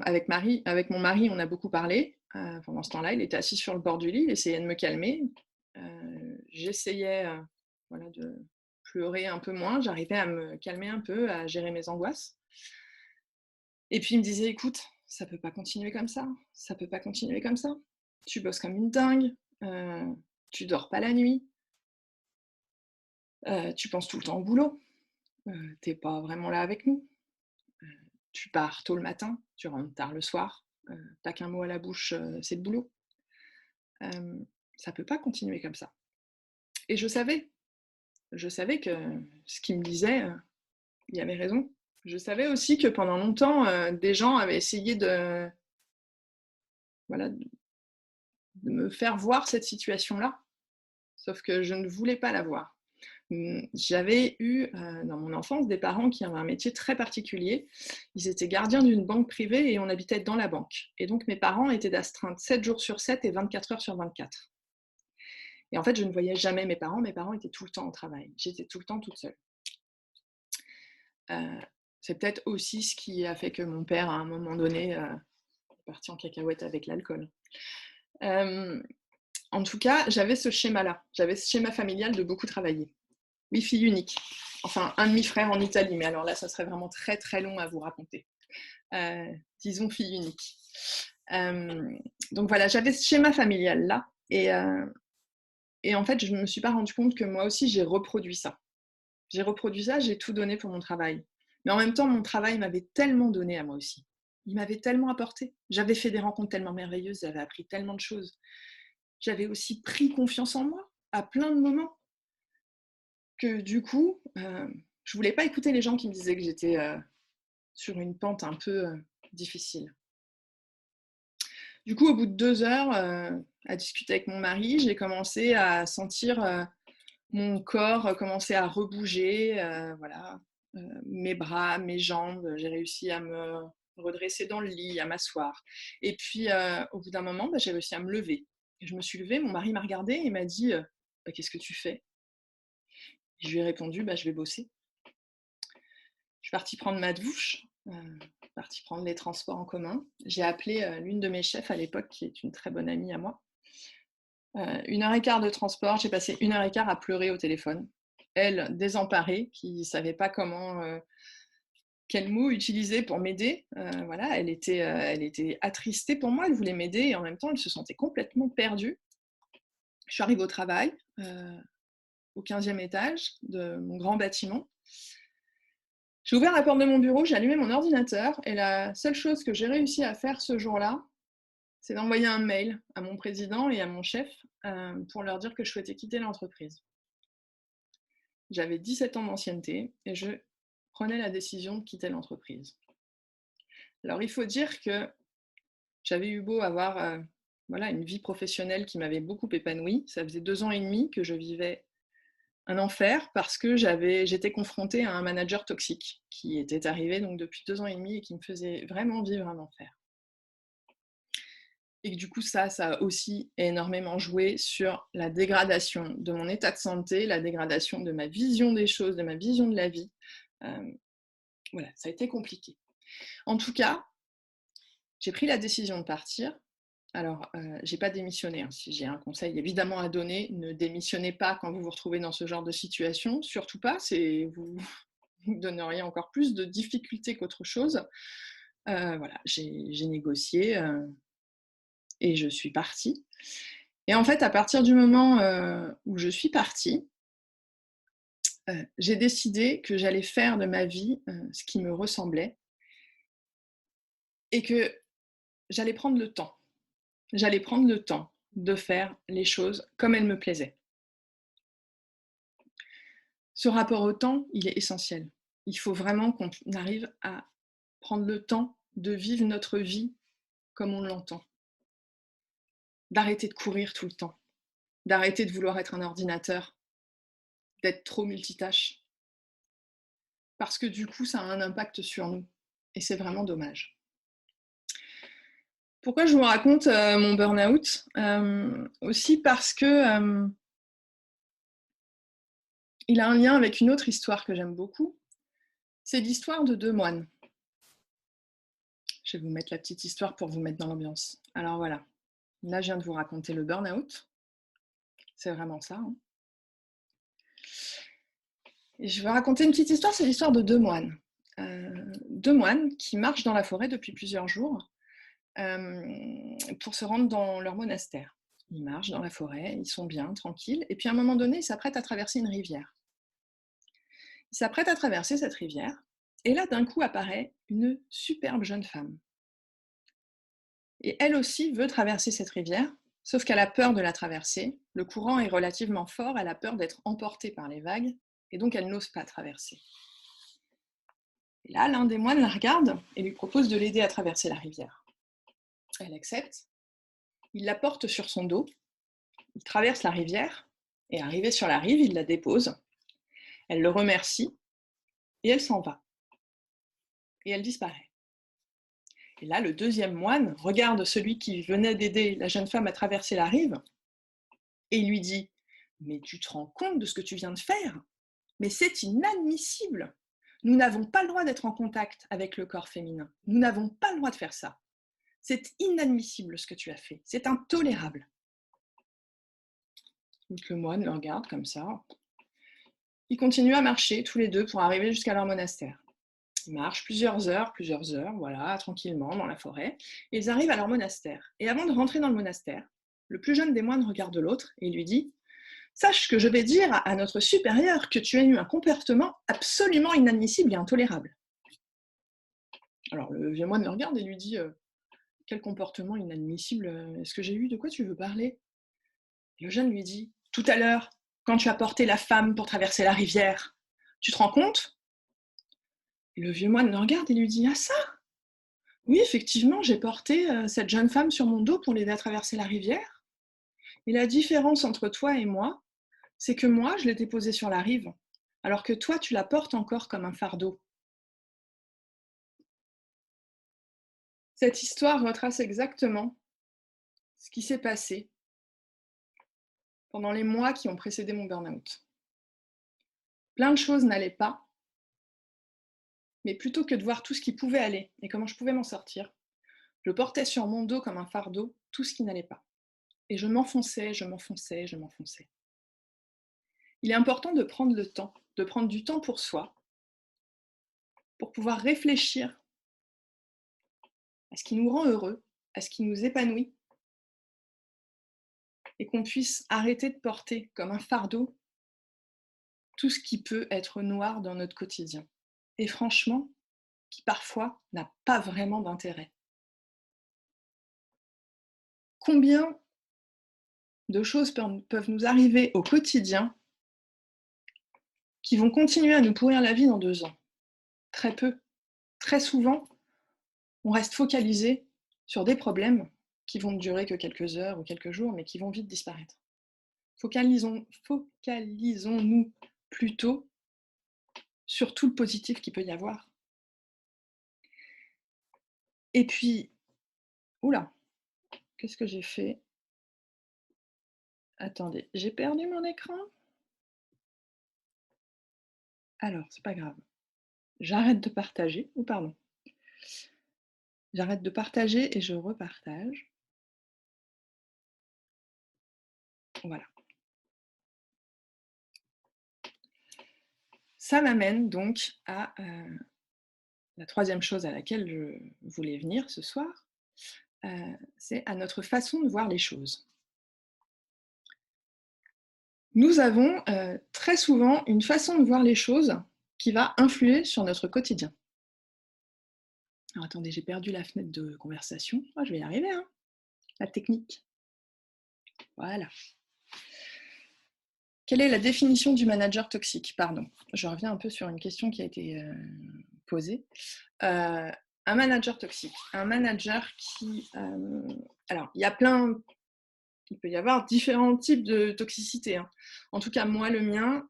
Avec mon mari, on a beaucoup parlé, pendant ce temps-là. Il était assis sur le bord du lit, il essayait de me calmer. J'essayais, voilà, de pleurer un peu moins. J'arrivais à me calmer un peu, à gérer mes angoisses. Et puis il me disait: «Écoute, ça peut pas continuer comme ça peut pas continuer comme ça. Tu bosses comme une dingue, tu dors pas la nuit, tu penses tout le temps au boulot, tu pas vraiment là avec nous, heu, tu pars tôt le matin, tu rentres tard le soir, tu qu'un mot à la bouche, c'est le boulot. Ça peut pas continuer comme ça». Et je savais que ce qu'il me disait, il avait raison. Je savais aussi que pendant longtemps, des gens avaient essayé voilà, de me faire voir cette situation-là, sauf que je ne voulais pas la voir. J'avais eu, dans mon enfance, des parents qui avaient un métier très particulier. Ils étaient gardiens d'une banque privée et on habitait dans la banque. Et donc mes parents étaient d'astreinte 7 jours sur 7 et 24 heures sur 24. Et en fait, je ne voyais jamais mes parents étaient tout le temps au travail. J'étais tout le temps toute seule. Heu, c'est peut-être aussi ce qui a fait que mon père, à un moment donné, est parti en cacahuète avec l'alcool. Hem, En tout cas, j'avais ce schéma-là. J'avais ce schéma familial de beaucoup travailler. Oui, fille unique. Enfin, un demi-frère en Italie, mais alors là, ça serait vraiment très, très long à vous raconter. Disons fille unique. Hem, donc voilà, j'avais ce schéma familial-là et en fait, je ne me suis pas rendu compte que moi aussi, j'ai reproduit ça. J'ai reproduit ça, j'ai tout donné pour mon travail. Mais en même temps, mon travail m'avait tellement donné à moi aussi. Il m'avait tellement apporté. J'avais fait des rencontres tellement merveilleuses, j'avais appris tellement de choses. J'avais aussi pris confiance en moi à plein de moments que du coup, je voulais pas écouter les gens qui me disaient que j'étais sur une pente un peu difficile. Du coup, au bout de 2 heures à discuter avec mon mari, j'ai commencé à sentir mon corps commencer à rebouger, voilà, mes bras, mes jambes. J'ai réussi à me redresser dans le lit, à m'asseoir. Et puis, au bout d'un moment, bah, j'ai réussi à me lever. Et je me suis levée, mon mari m'a regardée et m'a dit «Bah, qu'est-ce que tu fais?» Je lui ai répondu «Bah, je vais bosser». Je suis partie prendre ma douche, partie prendre les transports en commun. J'ai appelé l'une de mes chefs à l'époque, qui est une très bonne amie à moi. 1 heure et quart de transport, j'ai passé 1 heure et quart à pleurer au téléphone. Elle, désemparée, qui ne savait pas quel mot utiliser pour m'aider. Voilà, elle était attristée pour moi, elle voulait m'aider et en même temps, elle se sentait complètement perdue. Je suis arrivée au travail, au 15e étage de mon grand bâtiment. J'ai ouvert la porte de mon bureau, j'ai allumé mon ordinateur et la seule chose que j'ai réussi à faire ce jour-là, c'est d'envoyer un mail à mon président et à mon chef pour leur dire que je souhaitais quitter l'entreprise. J'avais 17 ans d'ancienneté et je prenais la décision de quitter l'entreprise. Alors il faut dire que j'avais eu beau avoir voilà, une vie professionnelle qui m'avait beaucoup épanouie. Ça faisait 2 ans et demi que je vivais un enfer parce que j'étais confrontée à un manager toxique qui était arrivé donc depuis 2 ans et demi et qui me faisait vraiment vivre un enfer. Et que du coup, ça a aussi énormément joué sur la dégradation de mon état de santé, la dégradation de ma vision des choses, de ma vision de la vie. Euh, voilà, ça a été compliqué. En tout cas, j'ai pris la décision de partir. Alors, j'ai pas démissionné, hein. Si j'ai un conseil évidemment à donner, ne démissionnez pas quand vous vous retrouvez dans ce genre de situation, surtout pas, vous vous donneriez encore plus de difficultés qu'autre chose. Voilà, j'ai négocié et je suis partie. Et en fait, à partir du moment où je suis partie, j'ai décidé que j'allais faire de ma vie, ce qui me ressemblait et que j'allais prendre le temps. J'allais prendre le temps de faire les choses comme elles me plaisaient. Ce rapport au temps, il est essentiel. Il faut vraiment qu'on arrive à prendre le temps de vivre notre vie comme on l'entend. D'arrêter de courir tout le temps, d'arrêter de vouloir être un ordinateur, d'être trop multitâche. Parce que du coup, ça a un impact sur nous et c'est vraiment dommage. Pourquoi je vous raconte mon burn-out? Aussi parce que il a un lien avec une autre histoire que j'aime beaucoup. C'est l'histoire de 2 moines. Je vais vous mettre la petite histoire pour vous mettre dans l'ambiance. Alors voilà, là je viens de vous raconter le burn-out. C'est vraiment ça, hein. Et je vais raconter une petite histoire, c'est l'histoire de 2 moines. 2 moines qui marchent dans la forêt depuis plusieurs jours, pour se rendre dans leur monastère. Ils marchent dans la forêt, ils sont bien, tranquilles, et puis à un moment donné, ils s'apprêtent à traverser une rivière. Ils s'apprêtent à traverser cette rivière, et là, d'un coup, apparaît une superbe jeune femme. Et elle aussi veut traverser cette rivière, sauf qu'elle a peur de la traverser. Le courant est relativement fort, elle a peur d'être emportée par les vagues, et donc elle n'ose pas traverser. Et là, l'un des moines la regarde et lui propose de l'aider à traverser la rivière. Elle accepte, il la porte sur son dos, il traverse la rivière, et arrivé sur la rive, il la dépose. Elle le remercie, et elle s'en va. Et elle disparaît. Et là, le deuxième moine regarde celui qui venait d'aider la jeune femme à traverser la rive, et il lui dit « Mais tu te rends compte de ce que tu viens de faire? Mais c'est inadmissible! Nous n'avons pas le droit d'être en contact avec le corps féminin. Nous n'avons pas le droit de faire ça. C'est inadmissible ce que tu as fait. C'est intolérable. » Donc le moine le regarde comme ça. Ils continuent à marcher tous les deux pour arriver jusqu'à leur monastère. Ils marchent plusieurs heures, voilà, tranquillement dans la forêt. Et ils arrivent à leur monastère. Et avant de rentrer dans le monastère, le plus jeune des moines regarde l'autre et lui dit « Sache que je vais dire à notre supérieur que tu as eu un comportement absolument inadmissible et intolérable. » Alors le vieux moine le regarde et lui dit « Quel comportement inadmissible est-ce que j'ai eu? De quoi tu veux parler ?» Et le jeune lui dit « Tout à l'heure, quand tu as porté la femme pour traverser la rivière, tu te rends compte ?» Et le vieux moine le regarde et lui dit « Ah ça? Oui, effectivement, j'ai porté cette jeune femme sur mon dos pour l'aider à traverser la rivière. Et la différence entre toi et moi, c'est que moi, je l'ai déposée sur la rive, alors que toi, tu la portes encore comme un fardeau. » Cette histoire retrace exactement ce qui s'est passé pendant les mois qui ont précédé mon burn-out. Plein de choses n'allaient pas, mais plutôt que de voir tout ce qui pouvait aller et comment je pouvais m'en sortir, je portais sur mon dos comme un fardeau tout ce qui n'allait pas. Et je m'enfonçais, je m'enfonçais, je m'enfonçais. Il est important de prendre le temps, de prendre du temps pour soi, pour pouvoir réfléchir à ce qui nous rend heureux, à ce qui nous épanouit, et qu'on puisse arrêter de porter comme un fardeau tout ce qui peut être noir dans notre quotidien. Et franchement, qui parfois n'a pas vraiment d'intérêt. Combien de choses peuvent nous arriver au quotidien qui vont continuer à nous pourrir la vie dans 2 ans? Très peu. Très souvent, on reste focalisé sur des problèmes qui vont ne durer que quelques heures ou quelques jours, mais qui vont vite disparaître. Focalisons-nous plutôt sur tout le positif qu'il peut y avoir. Et puis, oula, qu'est-ce que j'ai fait? Attendez, j'ai perdu mon écran? Alors, c'est pas grave. J'arrête de partager. Oh, pardon. J'arrête de partager et je repartage. Voilà. Ça m'amène donc à la troisième chose à laquelle je voulais venir ce soir, c'est à notre façon de voir les choses. Nous avons très souvent une façon de voir les choses qui va influer sur notre quotidien. Alors attendez, j'ai perdu la fenêtre de conversation. Ah, je vais y arriver, hein, la technique. Voilà. Quelle est la définition du manager toxique? Pardon, je reviens un peu sur une question qui a été posée. Un manager toxique, un manager qui... alors, il y a plein... Il peut y avoir différents types de toxicité, hein. En tout cas, moi, le mien,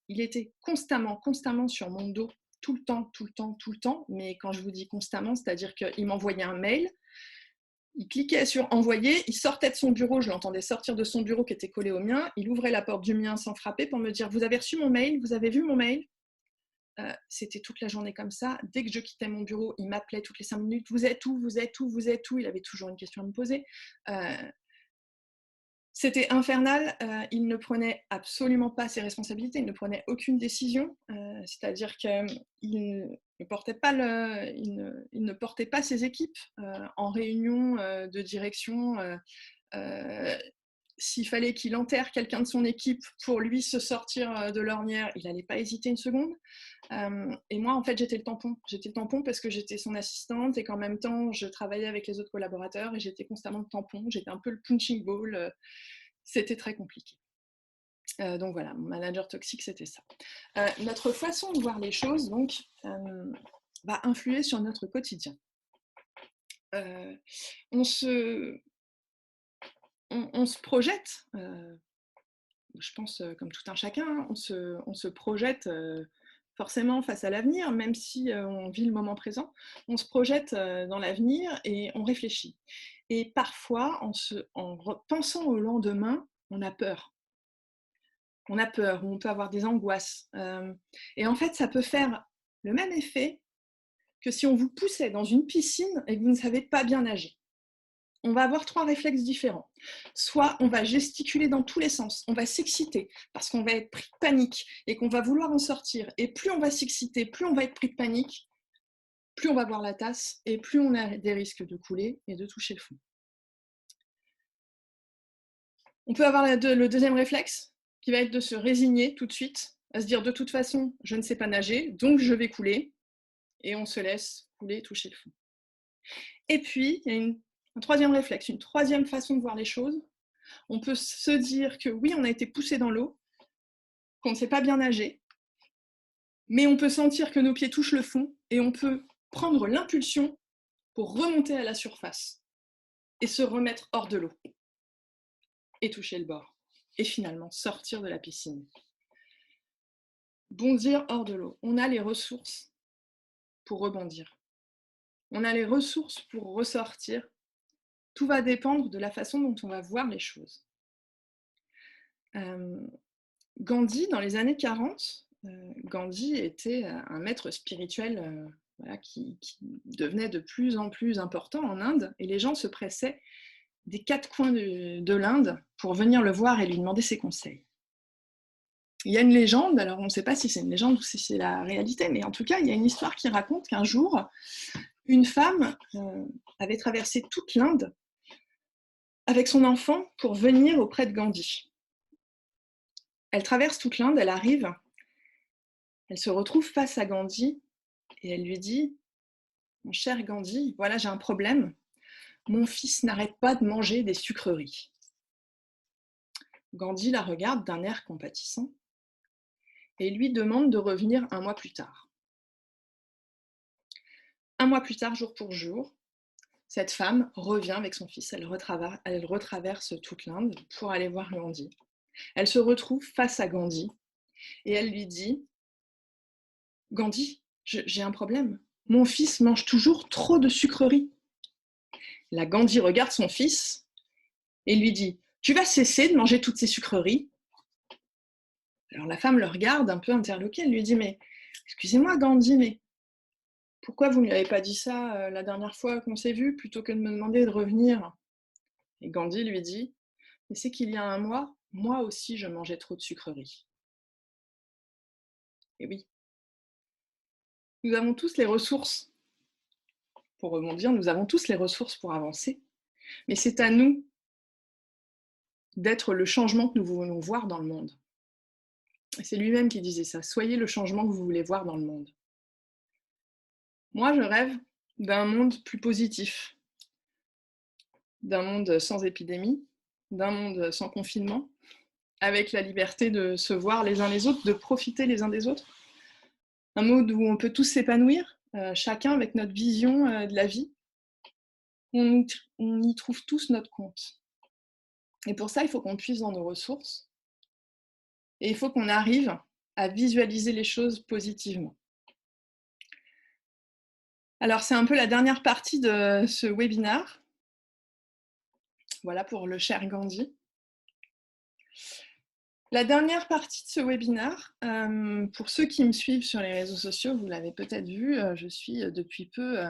il était constamment sur mon dos, tout le temps, tout le temps, tout le temps. Mais quand je vous dis constamment, c'est-à-dire qu'il m'envoyait un mail, il cliquait sur envoyer, il sortait de son bureau, je l'entendais sortir de son bureau qui était collé au mien, il ouvrait la porte du mien sans frapper pour me dire: vous avez reçu mon mail, vous avez vu mon mail. C'était toute la journée comme ça. Dès que je quittais mon bureau, il m'appelait toutes les 5 minutes: vous êtes où, vous êtes où, vous êtes où. Il avait toujours une question à me poser. C'était infernal, il ne prenait absolument pas ses responsabilités, il ne prenait aucune décision, c'est-à-dire qu'il ne portait pas, il ne portait pas ses équipes en réunion de direction. S'il fallait qu'il enterre quelqu'un de son équipe pour lui se sortir de l'ornière, il n'allait pas hésiter une seconde. Et moi, en fait, j'étais le tampon. J'étais le tampon parce que j'étais son assistante et qu'en même temps, je travaillais avec les autres collaborateurs et j'étais constamment le tampon. J'étais un peu le punching ball. C'était très compliqué. Donc voilà, mon manager toxique, c'était ça. Notre façon de voir les choses, donc, va influer sur notre quotidien. On se projette, je pense, comme tout un chacun, hein, on se projette forcément face à l'avenir, même si on vit le moment présent. On se projette dans l'avenir et on réfléchit. Et parfois, en pensant au lendemain, on a peur. On a peur, ou on peut avoir des angoisses. Et en fait, ça peut faire le même effet que si on vous poussait dans une piscine et que vous ne savez pas bien nager. On va avoir 3 réflexes différents. Soit on va gesticuler dans tous les sens, on va s'exciter parce qu'on va être pris de panique et qu'on va vouloir en sortir. Et plus on va s'exciter, plus on va être pris de panique, plus on va boire la tasse et plus on a des risques de couler et de toucher le fond. On peut avoir le deuxième réflexe qui va être de se résigner tout de suite, à se dire de toute façon, je ne sais pas nager, donc je vais couler, et on se laisse couler, toucher le fond. Et puis, il y a un troisième réflexe, une troisième façon de voir les choses. On peut se dire que oui, on a été poussé dans l'eau, qu'on ne sait pas bien nager, mais on peut sentir que nos pieds touchent le fond et on peut prendre l'impulsion pour remonter à la surface et se remettre hors de l'eau et toucher le bord et finalement sortir de la piscine. Bondir hors de l'eau. On a les ressources pour rebondir. On a les ressources pour ressortir. Tout va dépendre de la façon dont on va voir les choses. Gandhi, dans les années 40, Gandhi était un maître spirituel voilà, qui devenait de plus en plus important en Inde, et les gens se pressaient des 4 coins de l'Inde pour venir le voir et lui demander ses conseils. Il y a une légende, alors on ne sait pas si c'est une légende ou si c'est la réalité, mais en tout cas, il y a une histoire qui raconte qu'un jour, une femme avait traversé toute l'Inde avec son enfant pour venir auprès de Gandhi. Elle traverse toute l'Inde, elle arrive, elle se retrouve face à Gandhi et elle lui dit: mon cher Gandhi, voilà, j'ai un problème. Mon fils n'arrête pas de manger des sucreries. Gandhi la regarde d'un air compatissant et lui demande de revenir 1 mois plus tard. 1 mois plus tard, jour pour jour, cette femme revient avec son fils. Elle retraverse toute l'Inde pour aller voir Gandhi. Elle se retrouve face à Gandhi et elle lui dit: Gandhi, j'ai un problème. Mon fils mange toujours trop de sucreries. La Gandhi regarde son fils et lui dit: tu vas cesser de manger toutes ces sucreries? Alors la femme le regarde un peu interloquée, elle lui dit: mais excusez-moi Gandhi, mais pourquoi vous ne lui avez pas dit ça la dernière fois qu'on s'est vu plutôt que de me demander de revenir? Et Gandhi lui dit: mais c'est qu'il y a 1 mois, moi aussi je mangeais trop de sucreries. Et oui, nous avons tous les ressources pour rebondir, nous avons tous les ressources pour avancer, mais c'est à nous d'être le changement que nous voulons voir dans le monde. Et c'est lui-même qui disait ça: «Soyez le changement que vous voulez voir dans le monde». Moi, je rêve d'un monde plus positif, d'un monde sans épidémie, d'un monde sans confinement, avec la liberté de se voir les uns les autres, de profiter les uns des autres. Un monde où on peut tous s'épanouir, chacun avec notre vision, de la vie. On y trouve tous notre compte. Et pour ça, il faut qu'on puise dans nos ressources et il faut qu'on arrive à visualiser les choses positivement. Alors, c'est un peu la dernière partie de ce webinaire. Voilà pour le cher Gandhi. La dernière partie de ce webinaire, pour ceux qui me suivent sur les réseaux sociaux, vous l'avez peut-être vu, je suis depuis peu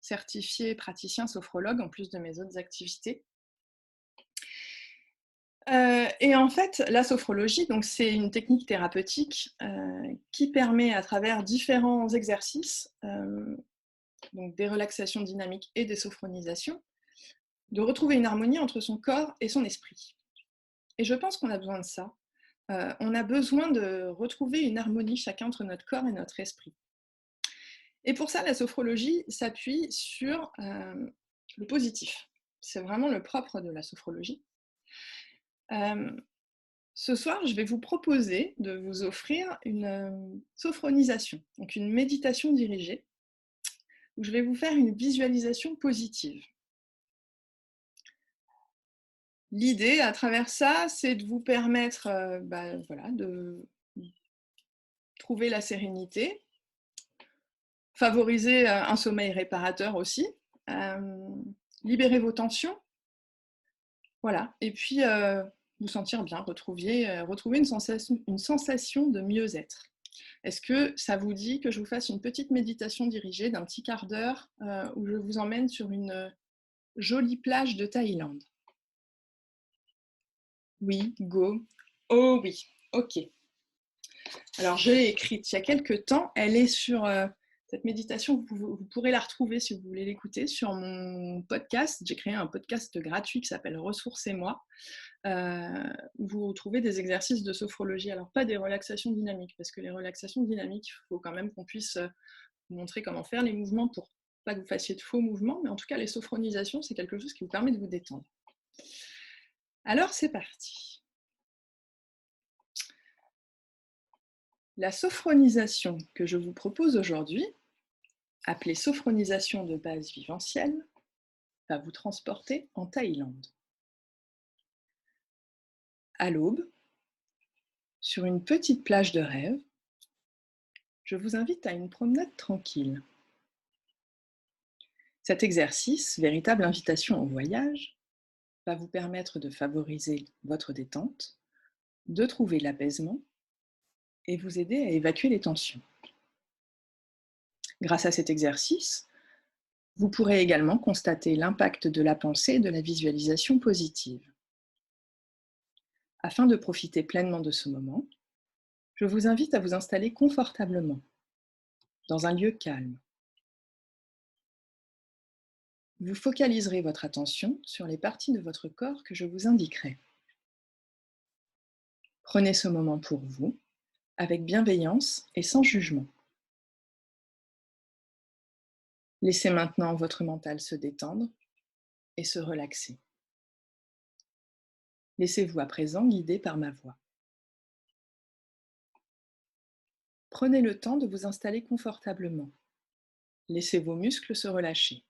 certifiée praticien sophrologue en plus de mes autres activités. Et en fait, la sophrologie, donc c'est une technique thérapeutique qui permet à travers différents exercices, donc des relaxations dynamiques et des sophronisations, de retrouver une harmonie entre son corps et son esprit. Et je pense qu'on a besoin de ça. On a besoin de retrouver une harmonie chacun entre notre corps et notre esprit. Et pour ça, la sophrologie s'appuie sur le positif. C'est vraiment le propre de la sophrologie. Ce soir, je vais vous proposer de vous offrir une sophronisation, donc une méditation dirigée, où je vais vous faire une visualisation positive. L'idée, à travers ça, c'est de vous permettre voilà, de trouver la sérénité, favoriser un sommeil réparateur aussi, libérer vos tensions, voilà, et puis vous sentir bien, retrouver une sensation de mieux-être. Est-ce que ça vous dit que je vous fasse une petite méditation dirigée d'un petit quart d'heure où je vous emmène sur une jolie plage de Thaïlande? Oui, go. Oh oui, ok. Alors, je l'ai écrite il y a quelques temps. Elle est sur cette méditation. Vous pourrez la retrouver si vous voulez l'écouter sur mon podcast. J'ai créé un podcast gratuit qui s'appelle Ressourcez-moi, où vous trouvez des exercices de sophrologie. Alors, pas des relaxations dynamiques, parce que les relaxations dynamiques, il faut quand même qu'on puisse vous montrer comment faire les mouvements pour pas que vous fassiez de faux mouvements. Mais en tout cas, les sophronisations, c'est quelque chose qui vous permet de vous détendre. Alors, c'est parti. La sophronisation que je vous propose aujourd'hui, appelée sophronisation de base viventielle, va vous transporter en Thaïlande. À l'aube, sur une petite plage de rêve, je vous invite à une promenade tranquille. Cet exercice, véritable invitation au voyage, va vous permettre de favoriser votre détente, de trouver l'apaisement et vous aider à évacuer les tensions. Grâce à cet exercice, vous pourrez également constater l'impact de la pensée et de la visualisation positive. Afin de profiter pleinement de ce moment, je vous invite à vous installer confortablement, dans un lieu calme. Vous focaliserez votre attention sur les parties de votre corps que je vous indiquerai. Prenez ce moment pour vous, avec bienveillance et sans jugement. Laissez maintenant votre mental se détendre et se relaxer. Laissez-vous à présent guider par ma voix. Prenez le temps de vous installer confortablement. Laissez vos muscles se relâcher.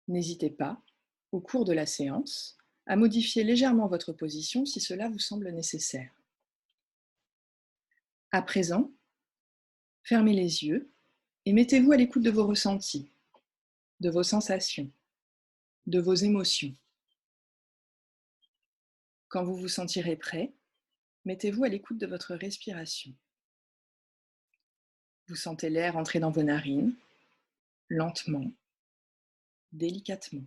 N'hésitez pas, au cours de la séance, à modifier légèrement votre position si cela vous semble nécessaire. À présent, fermez les yeux et mettez-vous à l'écoute de vos ressentis, de vos sensations, de vos émotions. Quand vous vous sentirez prêt, mettez-vous à l'écoute de votre respiration. Vous sentez l'air entrer dans vos narines, lentement, délicatement.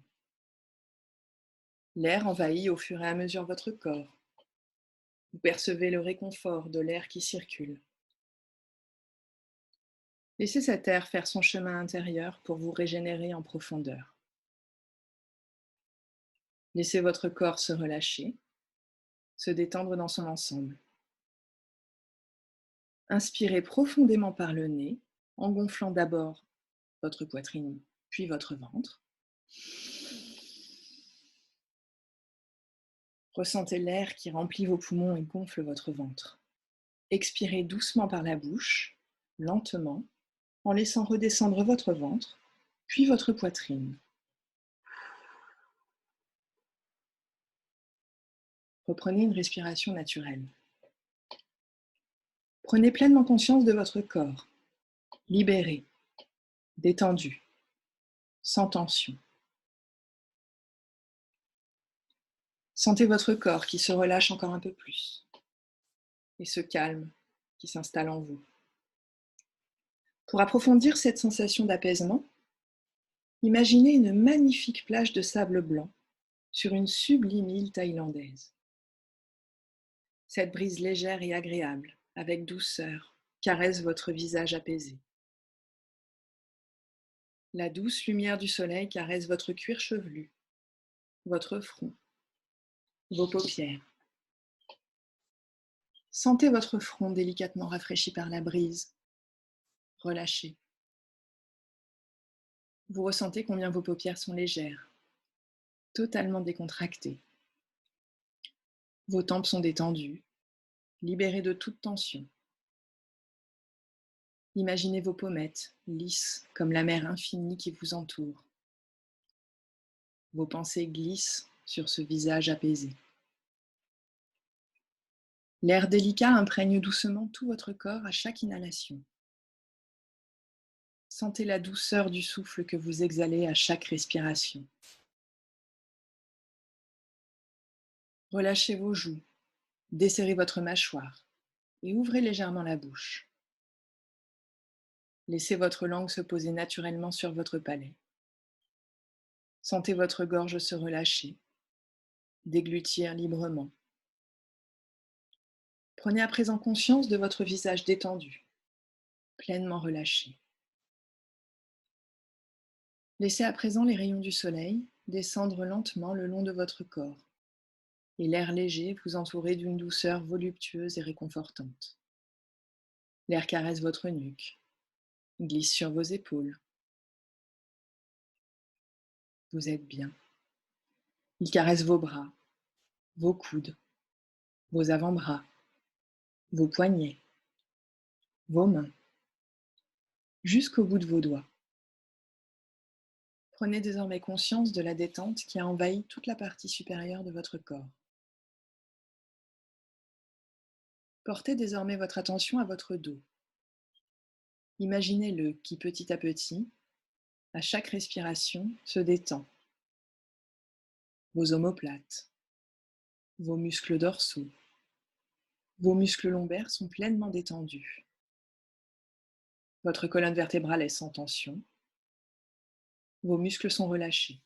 L'air envahit au fur et à mesure votre corps. Vous percevez le réconfort de l'air qui circule. Laissez cet air faire son chemin intérieur pour vous régénérer en profondeur. Laissez votre corps se relâcher, se détendre dans son ensemble. Inspirez profondément par le nez, en gonflant d'abord votre poitrine, puis votre ventre. Ressentez l'air qui remplit vos poumons et gonfle votre ventre. Expirez doucement par la bouche, lentement, en laissant redescendre votre ventre, puis votre poitrine. Reprenez une respiration naturelle. Prenez pleinement conscience de votre corps, libéré, détendu, sans tension. Sentez votre corps qui se relâche encore un peu plus et ce calme qui s'installe en vous. Pour approfondir cette sensation d'apaisement, imaginez une magnifique plage de sable blanc sur une sublime île thaïlandaise. Cette brise légère et agréable, avec douceur, caresse votre visage apaisé. La douce lumière du soleil caresse votre cuir chevelu, votre front, vos paupières. Sentez votre front délicatement rafraîchi par la brise, relâché. Vous ressentez combien vos paupières sont légères, totalement décontractées. Vos tempes sont détendues, libérées de toute tension. Imaginez vos pommettes, lisses comme la mer infinie qui vous entoure. Vos pensées glissent sur ce visage apaisé. L'air délicat imprègne doucement tout votre corps à chaque inhalation. Sentez la douceur du souffle que vous exhalez à chaque respiration. Relâchez vos joues, desserrez votre mâchoire et ouvrez légèrement la bouche. Laissez votre langue se poser naturellement sur votre palais. Sentez votre gorge se relâcher, déglutir librement. Prenez à présent conscience de votre visage détendu, pleinement relâché. Laissez à présent les rayons du soleil descendre lentement le long de votre corps et l'air léger vous entourer d'une douceur voluptueuse et réconfortante. L'air caresse votre nuque, glisse sur vos épaules. Vous êtes bien. Il caresse vos bras, vos coudes, vos avant-bras, vos poignets, vos mains, jusqu'au bout de vos doigts. Prenez désormais conscience de la détente qui a envahi toute la partie supérieure de votre corps. Portez désormais votre attention à votre dos. Imaginez-le qui, petit à petit, à chaque respiration, se détend. Vos omoplates, vos muscles dorsaux, vos muscles lombaires sont pleinement détendus. Votre colonne vertébrale est sans tension. Vos muscles sont relâchés.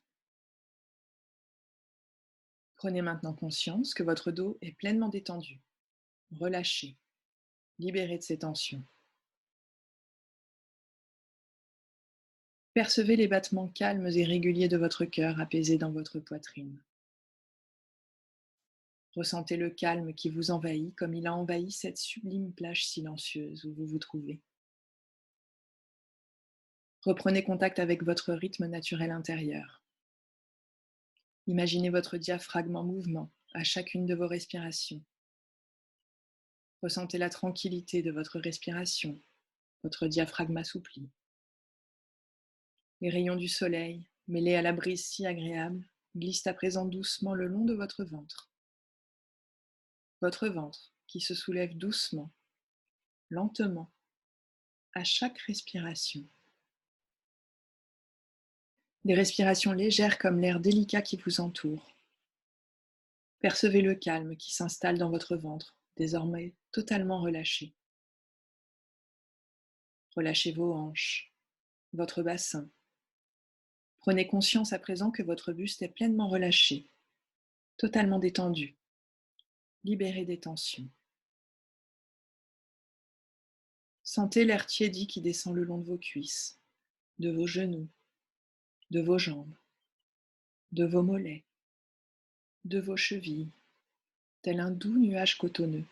Prenez maintenant conscience que votre dos est pleinement détendu, relâché, libéré de ses tensions. Percevez les battements calmes et réguliers de votre cœur apaisé dans votre poitrine. Ressentez le calme qui vous envahit comme il a envahi cette sublime plage silencieuse où vous vous trouvez. Reprenez contact avec votre rythme naturel intérieur. Imaginez votre diaphragme en mouvement à chacune de vos respirations. Ressentez la tranquillité de votre respiration, votre diaphragme assoupli. Les rayons du soleil, mêlés à la brise si agréable, glissent à présent doucement le long de votre ventre. Votre ventre qui se soulève doucement, lentement, à chaque respiration. Des respirations légères comme l'air délicat qui vous entoure. Percevez le calme qui s'installe dans votre ventre, désormais totalement relâché. Relâchez vos hanches, votre bassin. Prenez conscience à présent que votre buste est pleinement relâché, totalement détendu, libéré des tensions. Sentez l'air tiédi qui descend le long de vos cuisses, de vos genoux, de vos jambes, de vos mollets, de vos chevilles, tel un doux nuage cotonneux.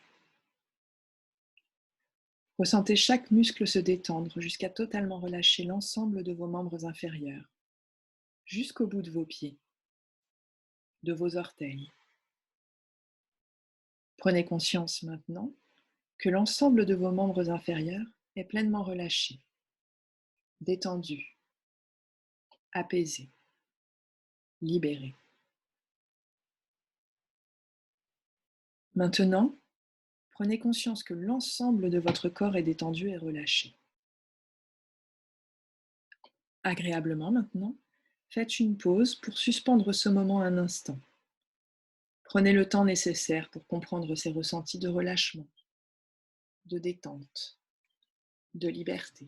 Ressentez chaque muscle se détendre jusqu'à totalement relâcher l'ensemble de vos membres inférieurs, jusqu'au bout de vos pieds, de vos orteils. Prenez conscience maintenant que l'ensemble de vos membres inférieurs est pleinement relâché, détendu, apaisé, libéré. Maintenant, prenez conscience que l'ensemble de votre corps est détendu et relâché. Agréablement maintenant, faites une pause pour suspendre ce moment un instant. Prenez le temps nécessaire pour comprendre ces ressentis de relâchement, de détente, de liberté.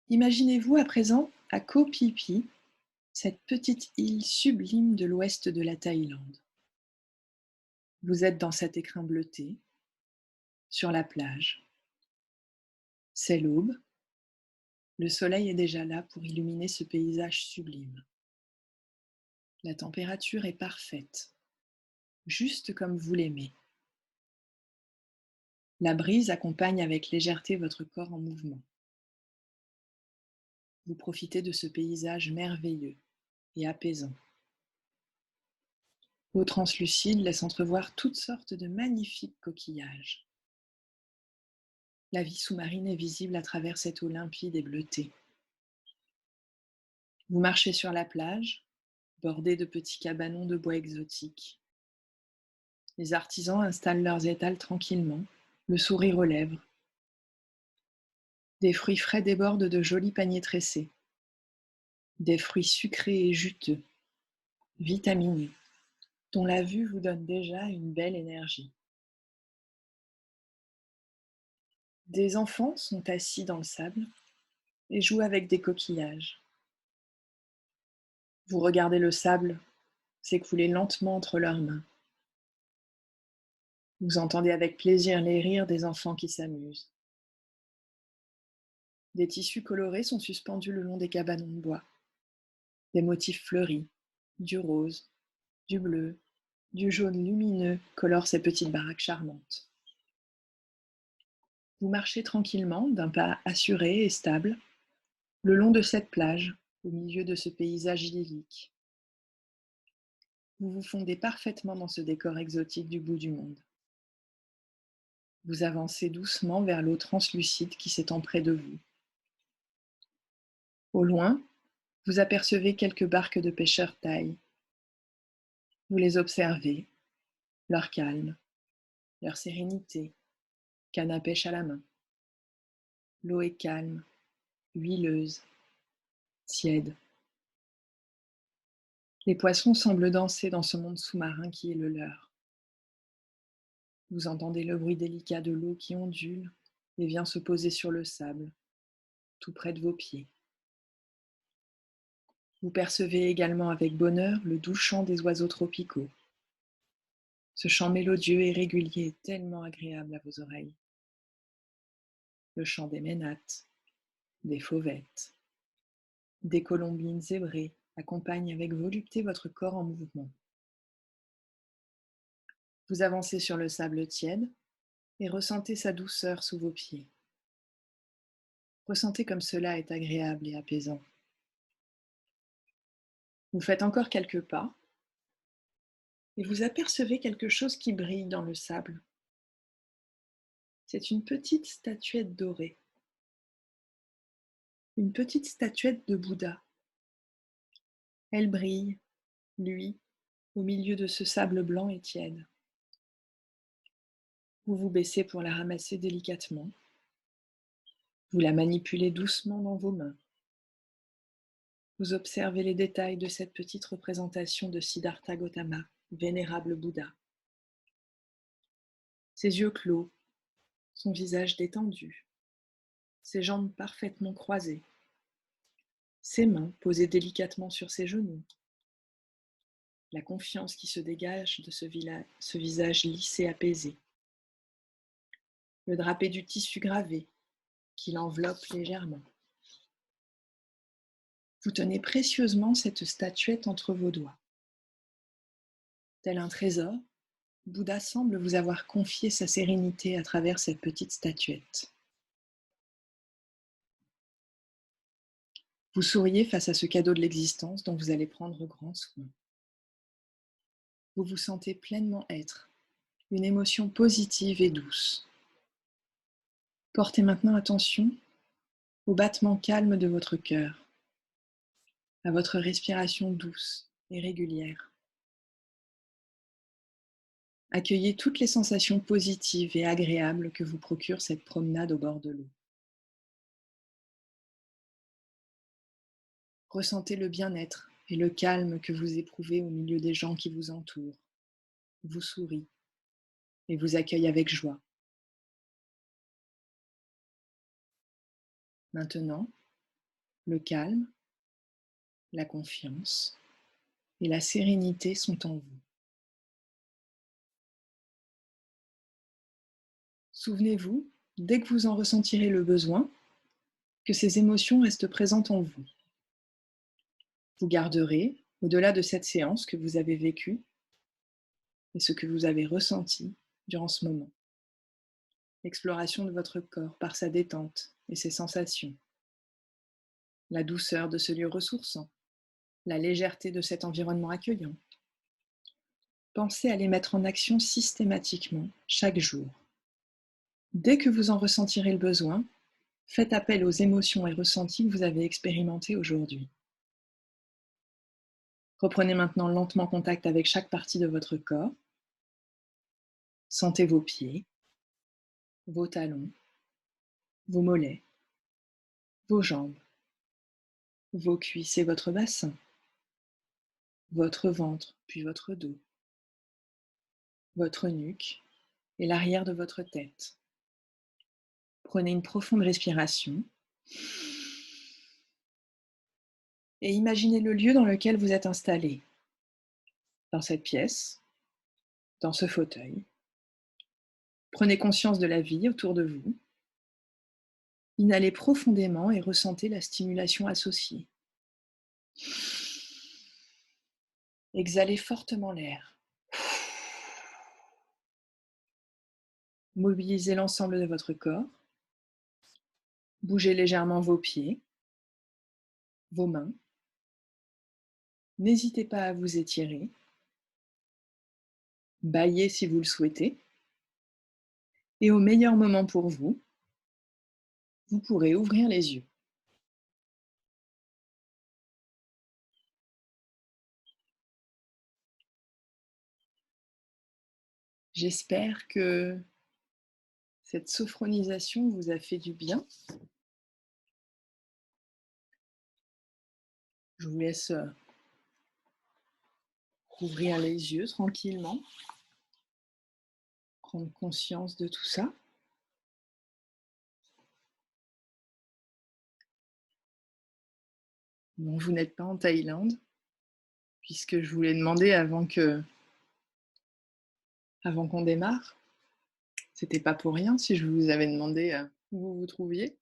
Imaginez-vous à présent à Koh Phi Phi, cette petite île sublime de l'ouest de la Thaïlande. Vous êtes dans cet écrin bleuté, sur la plage. C'est l'aube. Le soleil est déjà là pour illuminer ce paysage sublime. La température est parfaite, juste comme vous l'aimez. La brise accompagne avec légèreté votre corps en mouvement. Vous profitez de ce paysage merveilleux et apaisant. L'eau translucide laisse entrevoir toutes sortes de magnifiques coquillages. La vie sous-marine est visible à travers cette eau limpide et bleutée. Vous marchez sur la plage, bordée de petits cabanons de bois exotiques. Les artisans installent leurs étals tranquillement, le sourire aux lèvres. Des fruits frais débordent de jolis paniers tressés. Des fruits sucrés et juteux, vitaminés, dont la vue vous donne déjà une belle énergie. Des enfants sont assis dans le sable et jouent avec des coquillages. Vous regardez le sable s'écouler lentement entre leurs mains. Vous entendez avec plaisir les rires des enfants qui s'amusent. Des tissus colorés sont suspendus le long des cabanons de bois. Des motifs fleuris, du rose, du bleu, du jaune lumineux colorent ces petites baraques charmantes. Vous marchez tranquillement, d'un pas assuré et stable, le long de cette plage, au milieu de ce paysage idyllique. Vous vous fondez parfaitement dans ce décor exotique du bout du monde. Vous avancez doucement vers l'eau translucide qui s'étend près de vous. Au loin, vous apercevez quelques barques de pêcheurs thaïs. Vous les observez, leur calme, leur sérénité, canne à pêche à la main. L'eau est calme, huileuse, tiède. Les poissons semblent danser dans ce monde sous-marin qui est le leur. Vous entendez le bruit délicat de l'eau qui ondule et vient se poser sur le sable, tout près de vos pieds. Vous percevez également avec bonheur le doux chant des oiseaux tropicaux. Ce chant mélodieux et régulier est tellement agréable à vos oreilles. Le chant des ménates, des fauvettes, des colombines zébrées accompagne avec volupté votre corps en mouvement. Vous avancez sur le sable tiède et ressentez sa douceur sous vos pieds. Ressentez comme cela est agréable et apaisant. Vous faites encore quelques pas et vous apercevez quelque chose qui brille dans le sable. C'est une petite statuette dorée, une petite statuette de Bouddha. Elle brille, lui, au milieu de ce sable blanc et tiède. Vous vous baissez pour la ramasser délicatement. Vous la manipulez doucement dans vos mains. Vous observez les détails de cette petite représentation de Siddhartha Gautama, vénérable Bouddha. Ses yeux clos, son visage détendu, ses jambes parfaitement croisées, ses mains posées délicatement sur ses genoux. La confiance qui se dégage de ce visage lisse et apaisé. Le drapé du tissu gravé qui l'enveloppe légèrement. Vous tenez précieusement cette statuette entre vos doigts. Tel un trésor, Bouddha semble vous avoir confié sa sérénité à travers cette petite statuette. Vous souriez face à ce cadeau de l'existence dont vous allez prendre grand soin. Vous vous sentez pleinement être, une émotion positive et douce. Portez maintenant attention au battement calme de votre cœur, à votre respiration douce et régulière. Accueillez toutes les sensations positives et agréables que vous procure cette promenade au bord de l'eau. Ressentez le bien-être et le calme que vous éprouvez au milieu des gens qui vous entourent, vous sourient et vous accueillent avec joie. Maintenant, le calme, la confiance et la sérénité sont en vous. Souvenez-vous, dès que vous en ressentirez le besoin, que ces émotions restent présentes en vous. Vous garderez, au-delà de cette séance que vous avez vécue et ce que vous avez ressenti durant ce moment, l'exploration de votre corps par sa détente et ses sensations, la douceur de ce lieu ressourçant, la légèreté de cet environnement accueillant. Pensez à les mettre en action systématiquement, chaque jour. Dès que vous en ressentirez le besoin, faites appel aux émotions et ressentis que vous avez expérimentés aujourd'hui. Reprenez maintenant lentement contact avec chaque partie de votre corps. Sentez vos pieds, vos talons, vos mollets, vos jambes, vos cuisses et votre bassin, votre ventre, puis votre dos, votre nuque et l'arrière de votre tête. Prenez une profonde respiration et imaginez le lieu dans lequel vous êtes installé, dans cette pièce, dans ce fauteuil. Prenez conscience de la vie autour de vous. Inhalez profondément et ressentez la stimulation associée. Exhalez fortement l'air. Mobilisez l'ensemble de votre corps. Bougez légèrement vos pieds, vos mains. N'hésitez pas à vous étirer. Bâillez si vous le souhaitez. Et au meilleur moment pour vous, vous pourrez ouvrir les yeux. J'espère que cette sophronisation vous a fait du bien. Je vous laisse ouvrir les yeux tranquillement, prendre conscience de tout ça. Bon, vous n'êtes pas en Thaïlande, puisque je vous l'ai demandé avant qu'on démarre. C'était pas pour rien si je vous avais demandé où vous vous trouviez.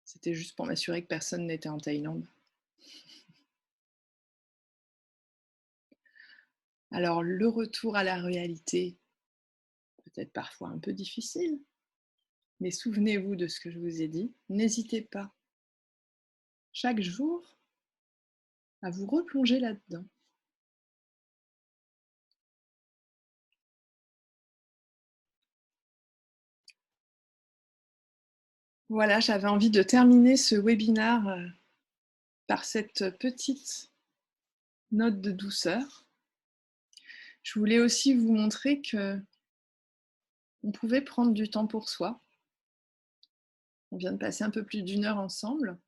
C'était juste pour m'assurer que personne n'était en Thaïlande. Alors, le retour à la réalité, peut-être parfois un peu difficile, mais souvenez-vous de ce que je vous ai dit. N'hésitez pas, chaque jour, à vous replonger là-dedans. Voilà, j'avais envie de terminer ce webinaire par cette petite note de douceur. Je voulais aussi vous montrer que on pouvait prendre du temps pour soi. On vient de passer un peu plus d'1 heure ensemble.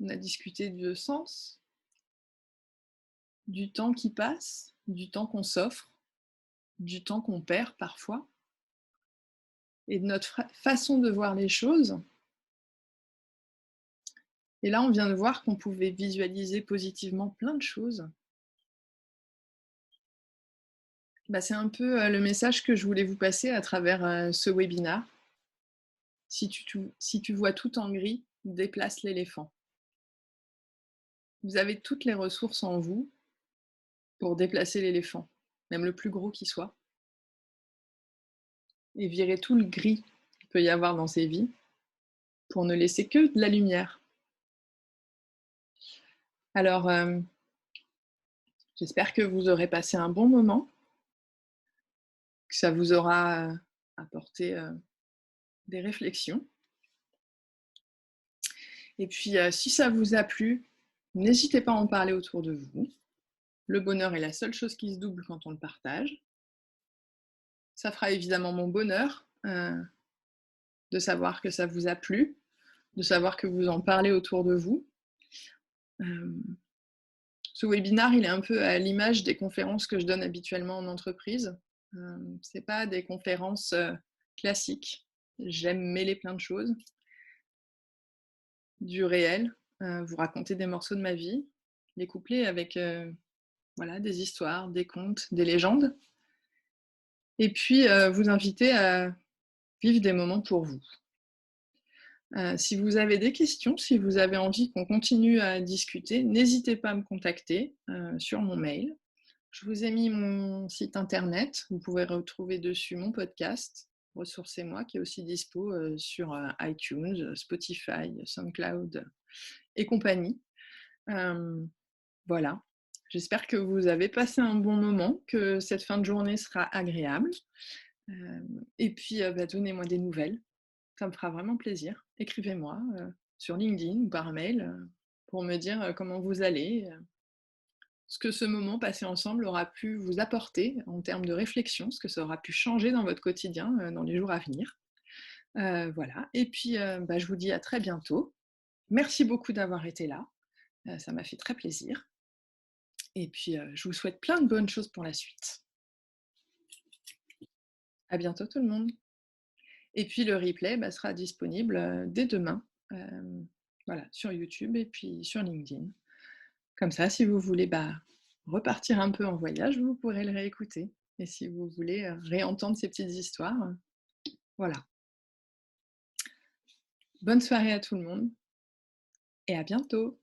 On a discuté de sens, du temps qui passe, du temps qu'on s'offre, du temps qu'on perd parfois, et de notre façon de voir les choses. Et là, on vient de voir qu'on pouvait visualiser positivement plein de choses. C'est un peu le message que je voulais vous passer à travers ce webinaire. Si tu vois tout en gris, déplace l'éléphant. Vous avez toutes les ressources en vous pour déplacer l'éléphant, même le plus gros qui soit, et virer tout le gris qu'il peut y avoir dans ces vies pour ne laisser que de la lumière. Alors, j'espère que vous aurez passé un bon moment, que ça vous aura apporté des réflexions. Et puis, si ça vous a plu, n'hésitez pas à en parler autour de vous. Le bonheur est la seule chose qui se double quand on le partage. Ça fera évidemment mon bonheur de savoir que ça vous a plu, de savoir que vous en parlez autour de vous. Ce webinaire, il est un peu à l'image des conférences que je donne habituellement en entreprise. Ce n'est pas des conférences classiques. J'aime mêler plein de choses, du réel, vous raconter des morceaux de ma vie, les coupler avec voilà, des histoires, des contes, des légendes, et puis vous inviter à vivre des moments pour vous. Si vous avez des questions, si vous avez envie qu'on continue à discuter, n'hésitez pas à me contacter sur mon mail. Je vous ai mis mon site internet, vous pouvez retrouver dessus mon podcast, Ressourcez-moi, qui est aussi dispo sur iTunes, Spotify, SoundCloud et compagnie. Voilà, j'espère que vous avez passé un bon moment, que cette fin de journée sera agréable. Et puis, donnez-moi des nouvelles, ça me fera vraiment plaisir. Écrivez-moi sur LinkedIn ou par mail pour me dire comment vous allez, ce que ce moment passé ensemble aura pu vous apporter en termes de réflexion, ce que ça aura pu changer dans votre quotidien dans les jours à venir. Voilà, et puis je vous dis à très bientôt. Merci beaucoup d'avoir été là, ça m'a fait très plaisir. Et puis je vous souhaite plein de bonnes choses pour la suite. À bientôt tout le monde. Et puis le replay sera disponible dès demain, voilà, sur YouTube et puis sur LinkedIn. Comme ça, si vous voulez repartir un peu en voyage, vous pourrez le réécouter. Et si vous voulez réentendre ces petites histoires, voilà. Bonne soirée à tout le monde et à bientôt.